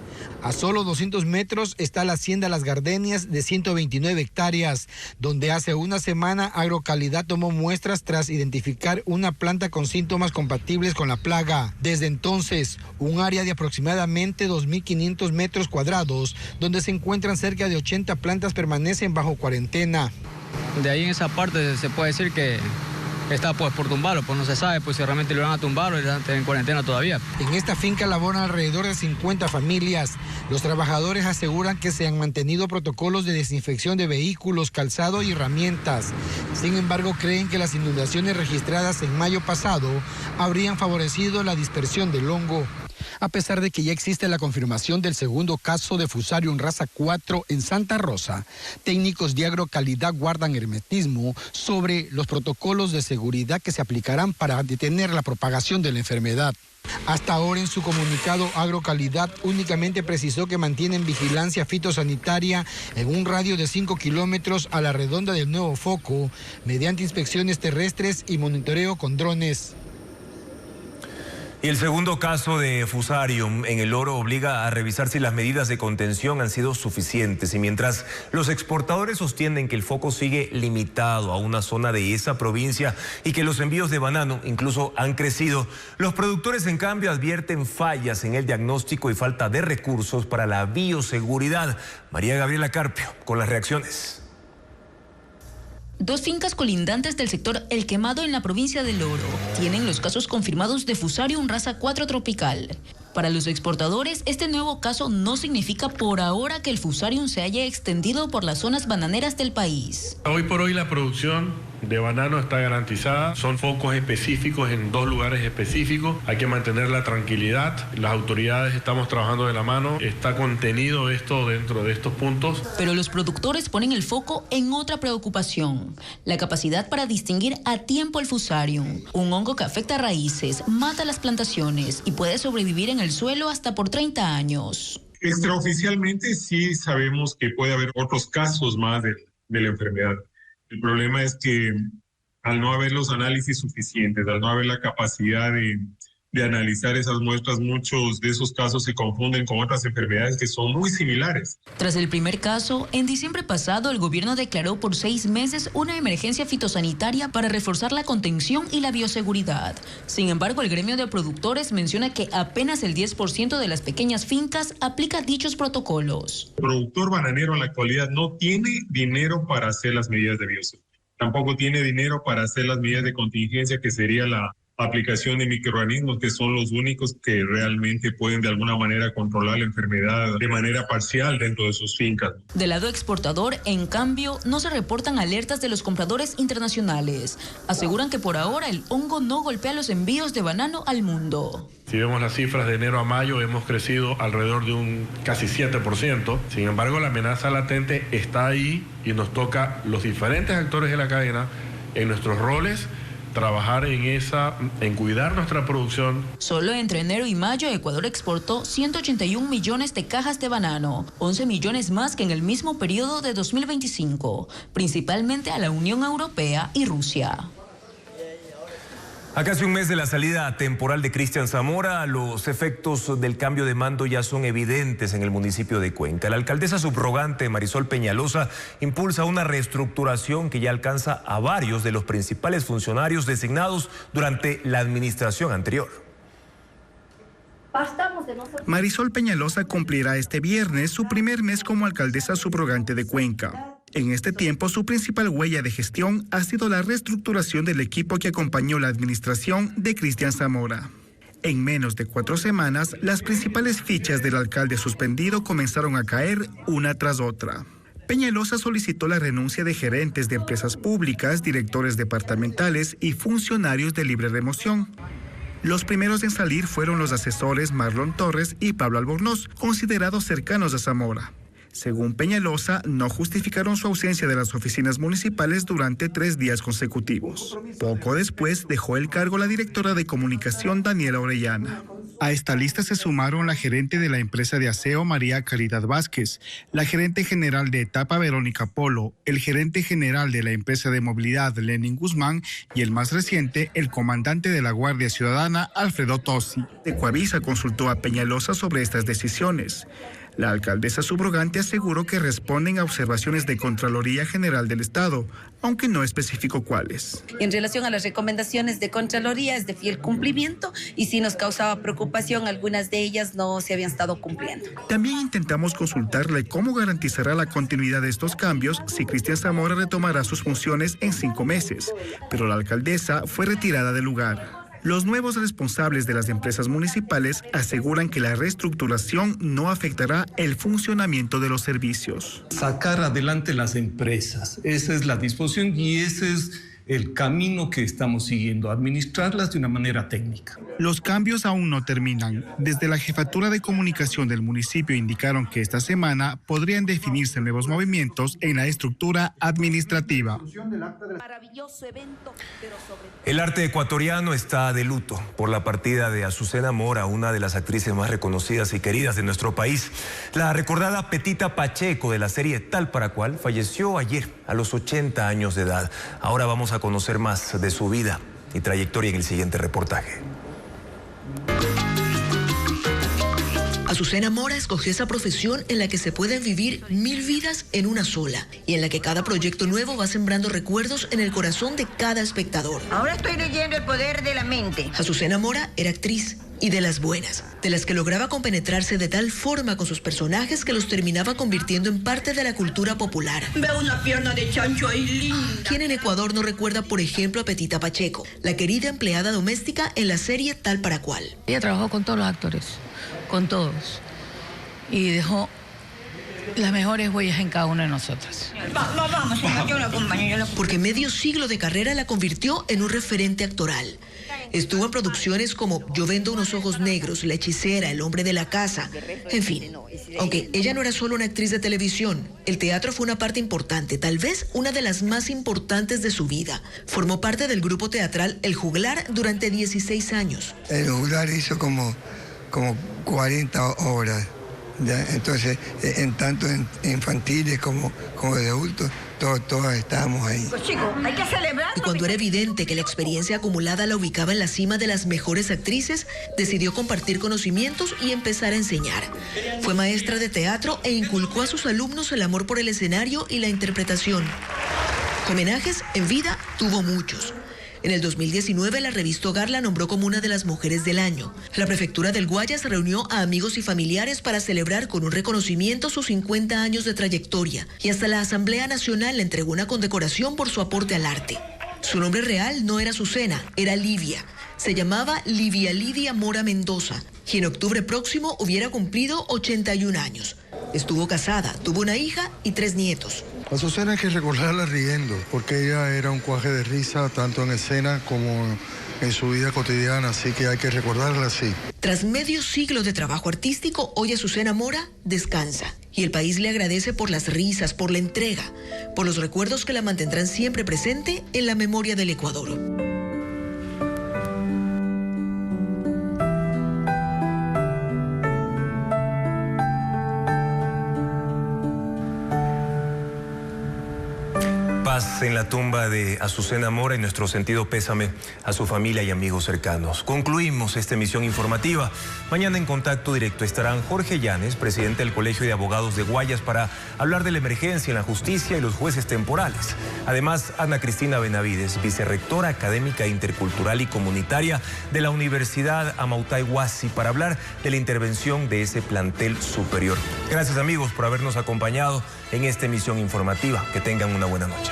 A solo 200 metros está la hacienda Las Gardenias de 129 hectáreas, donde hace una semana Agrocalidad tomó muestras tras identificar una planta con síntomas compatibles con la plaga. Desde entonces, un área de aproximadamente 2.500 metros cuadrados, donde se encuentran cerca de 80 plantas, permanecen bajo cuarentena. De ahí en esa parte se puede decir que está pues por tumbarlo, pues no se sabe pues si realmente lo van a tumbar o están en cuarentena todavía. En esta finca laboran alrededor de 50 familias. Los trabajadores aseguran que se han mantenido protocolos de desinfección de vehículos, calzado y herramientas. Sin embargo, creen que las inundaciones registradas en mayo pasado habrían favorecido la dispersión del hongo. A pesar de que ya existe la confirmación del segundo caso de Fusarium raza 4 en Santa Rosa, técnicos de Agrocalidad guardan hermetismo sobre los protocolos de seguridad que se aplicarán para detener la propagación de la enfermedad. Hasta ahora en su comunicado, Agrocalidad únicamente precisó que mantienen vigilancia fitosanitaria en un radio de 5 kilómetros a la redonda del nuevo foco, mediante inspecciones terrestres y monitoreo con drones. Y el segundo caso de Fusarium en el Oro obliga a revisar si las medidas de contención han sido suficientes. Y mientras los exportadores sostienen que el foco sigue limitado a una zona de esa provincia y que los envíos de banano incluso han crecido, los productores en cambio advierten fallas en el diagnóstico y falta de recursos para la bioseguridad. María Gabriela Carpio con las reacciones. Dos fincas colindantes del sector El Quemado en la provincia del Oro tienen los casos confirmados de Fusarium raza 4 tropical. Para los exportadores, este nuevo caso no significa por ahora que el Fusarium se haya extendido por las zonas bananeras del país. Hoy por hoy la producción de banano está garantizada. Son focos específicos en 2 lugares específicos. Hay que mantener la tranquilidad. Las autoridades estamos trabajando de la mano. Está contenido esto dentro de estos puntos. Pero los productores ponen el foco en otra preocupación: la capacidad para distinguir a tiempo el Fusarium, un hongo que afecta raíces, mata las plantaciones y puede sobrevivir en el suelo hasta por 30 años. Extraoficialmente sí sabemos que puede haber otros casos más de la enfermedad. El problema es que al no haber los análisis suficientes, al no haber la capacidad de analizar esas muestras, muchos de esos casos se confunden con otras enfermedades que son muy similares. Tras el primer caso, en diciembre pasado el gobierno declaró por 6 meses una emergencia fitosanitaria para reforzar la contención y la bioseguridad. Sin embargo, el gremio de productores menciona que apenas el 10% de las pequeñas fincas aplica dichos protocolos. El productor bananero en la actualidad no tiene dinero para hacer las medidas de bioseguridad. Tampoco tiene dinero para hacer las medidas de contingencia, que sería la aplicación de microorganismos, que son los únicos que realmente pueden de alguna manera controlar la enfermedad de manera parcial dentro de sus fincas. Del lado exportador, en cambio, no se reportan alertas de los compradores internacionales. Aseguran que por ahora el hongo no golpea los envíos de banano al mundo. Si vemos las cifras de enero a mayo, hemos crecido alrededor de un casi 7%. Sin embargo, la amenaza latente está ahí y nos toca los diferentes actores de la cadena en nuestros roles trabajar en cuidar nuestra producción. Solo entre enero y mayo, Ecuador exportó 181 millones de cajas de banano, 11 millones más que en el mismo periodo de 2025, principalmente a la Unión Europea y Rusia. A casi un mes de la salida temporal de Cristian Zamora, los efectos del cambio de mando ya son evidentes en el municipio de Cuenca. La alcaldesa subrogante Marisol Peñalosa impulsa una reestructuración que ya alcanza a varios de los principales funcionarios designados durante la administración anterior. Marisol Peñalosa cumplirá este viernes su primer mes como alcaldesa subrogante de Cuenca. En este tiempo, su principal huella de gestión ha sido la reestructuración del equipo que acompañó la administración de Cristian Zamora. En menos de 4 semanas, las principales fichas del alcalde suspendido comenzaron a caer una tras otra. Peñalosa solicitó la renuncia de gerentes de empresas públicas, directores departamentales y funcionarios de libre remoción. Los primeros en salir fueron los asesores Marlon Torres y Pablo Albornoz, considerados cercanos a Zamora. Según Peñalosa, no justificaron su ausencia de las oficinas municipales durante 3 días consecutivos. Poco después dejó el cargo la directora de comunicación Daniela Orellana. A esta lista se sumaron la gerente de la empresa de aseo María Caridad Vázquez, la gerente general de etapa Verónica Polo, el gerente general de la empresa de movilidad Lenin Guzmán y el más reciente, el comandante de la Guardia Ciudadana Alfredo Tosi. Ecuavisa consultó a Peñalosa sobre estas decisiones. La alcaldesa subrogante aseguró que responden a observaciones de Contraloría General del Estado, aunque no especificó cuáles. En relación a las recomendaciones de Contraloría es de fiel cumplimiento y si nos causaba preocupación, algunas de ellas no se habían estado cumpliendo. También intentamos consultarle cómo garantizará la continuidad de estos cambios si Cristian Zamora retomará sus funciones en 5 meses, pero la alcaldesa fue retirada del lugar. Los nuevos responsables de las empresas municipales aseguran que la reestructuración no afectará el funcionamiento de los servicios. Sacar adelante las empresas, esa es la disposición y ese es el camino que estamos siguiendo, administrarlas de una manera técnica. Los cambios aún no terminan. Desde la Jefatura de Comunicación del municipio indicaron que esta semana podrían definirse nuevos movimientos en la estructura administrativa. El arte ecuatoriano está de luto por la partida de Azucena Mora, una de las actrices más reconocidas y queridas de nuestro país. La recordada Petita Pacheco de la serie Tal para Cual falleció ayer a los 80 años de edad. Ahora vamos a conocer más de su vida y trayectoria en el siguiente reportaje. Azucena Mora escogió esa profesión en la que se pueden vivir 1000 vidas en una sola y en la que cada proyecto nuevo va sembrando recuerdos en el corazón de cada espectador. Ahora estoy leyendo El poder de la mente. Azucena Mora era actriz y de las buenas, de las que lograba compenetrarse de tal forma con sus personajes que los terminaba convirtiendo en parte de la cultura popular. Veo una pierna de chancho ahí linda. ¿Quién en Ecuador no recuerda, por ejemplo, a Petita Pacheco, la querida empleada doméstica en la serie Tal para Cual? Ella trabajó con todos los actores, con todos, y dejó las mejores huellas en cada una de nosotras. Vamos, yo la acompaño. Porque medio siglo de carrera la convirtió en un referente actoral. Estuvo en producciones como Yo vendo unos ojos negros, La hechicera, El hombre de la casa, en fin. Aunque ella no era solo una actriz de televisión, el teatro fue una parte importante, tal vez una de las más importantes de su vida. Formó parte del grupo teatral El Juglar durante 16 años. El Juglar hizo como 40 obras. ¿Ya? Entonces, tanto en infantiles como de adultos, todas estábamos ahí. Pues chicos, hay que celebrar. Y cuando era evidente que la experiencia acumulada la ubicaba en la cima de las mejores actrices, decidió compartir conocimientos y empezar a enseñar. Fue maestra de teatro e inculcó a sus alumnos el amor por el escenario y la interpretación. Homenajes en vida tuvo muchos. En el 2019, la revista Hogar la nombró como una de las mujeres del año. La prefectura del Guayas reunió a amigos y familiares para celebrar con un reconocimiento sus 50 años de trayectoria. Y hasta la Asamblea Nacional le entregó una condecoración por su aporte al arte. Su nombre real no era Azucena, era Livia. Se llamaba Livia Lidia Mora Mendoza, y en octubre próximo hubiera cumplido 81 años. Estuvo casada, tuvo una hija y 3 nietos. Azucena hay que recordarla riendo, porque ella era un cuaje de risa tanto en escena como en su vida cotidiana, así que hay que recordarla así. Tras medio siglo de trabajo artístico, hoy Azucena Mora descansa. Y el país le agradece por las risas, por la entrega, por los recuerdos que la mantendrán siempre presente en la memoria del Ecuador. Paz en la tumba de Azucena Mora y nuestro sentido pésame a su familia y amigos cercanos. Concluimos esta emisión informativa. Mañana en Contacto Directo estarán Jorge Llanes, presidente del Colegio de Abogados de Guayas, para hablar de la emergencia en la justicia y los jueces temporales. Además, Ana Cristina Benavides, vicerrectora académica intercultural y comunitaria de la Universidad Amautay Huasi, para hablar de la intervención de ese plantel superior. Gracias, amigos, por habernos acompañado en esta emisión informativa. Que tengan una buena noche.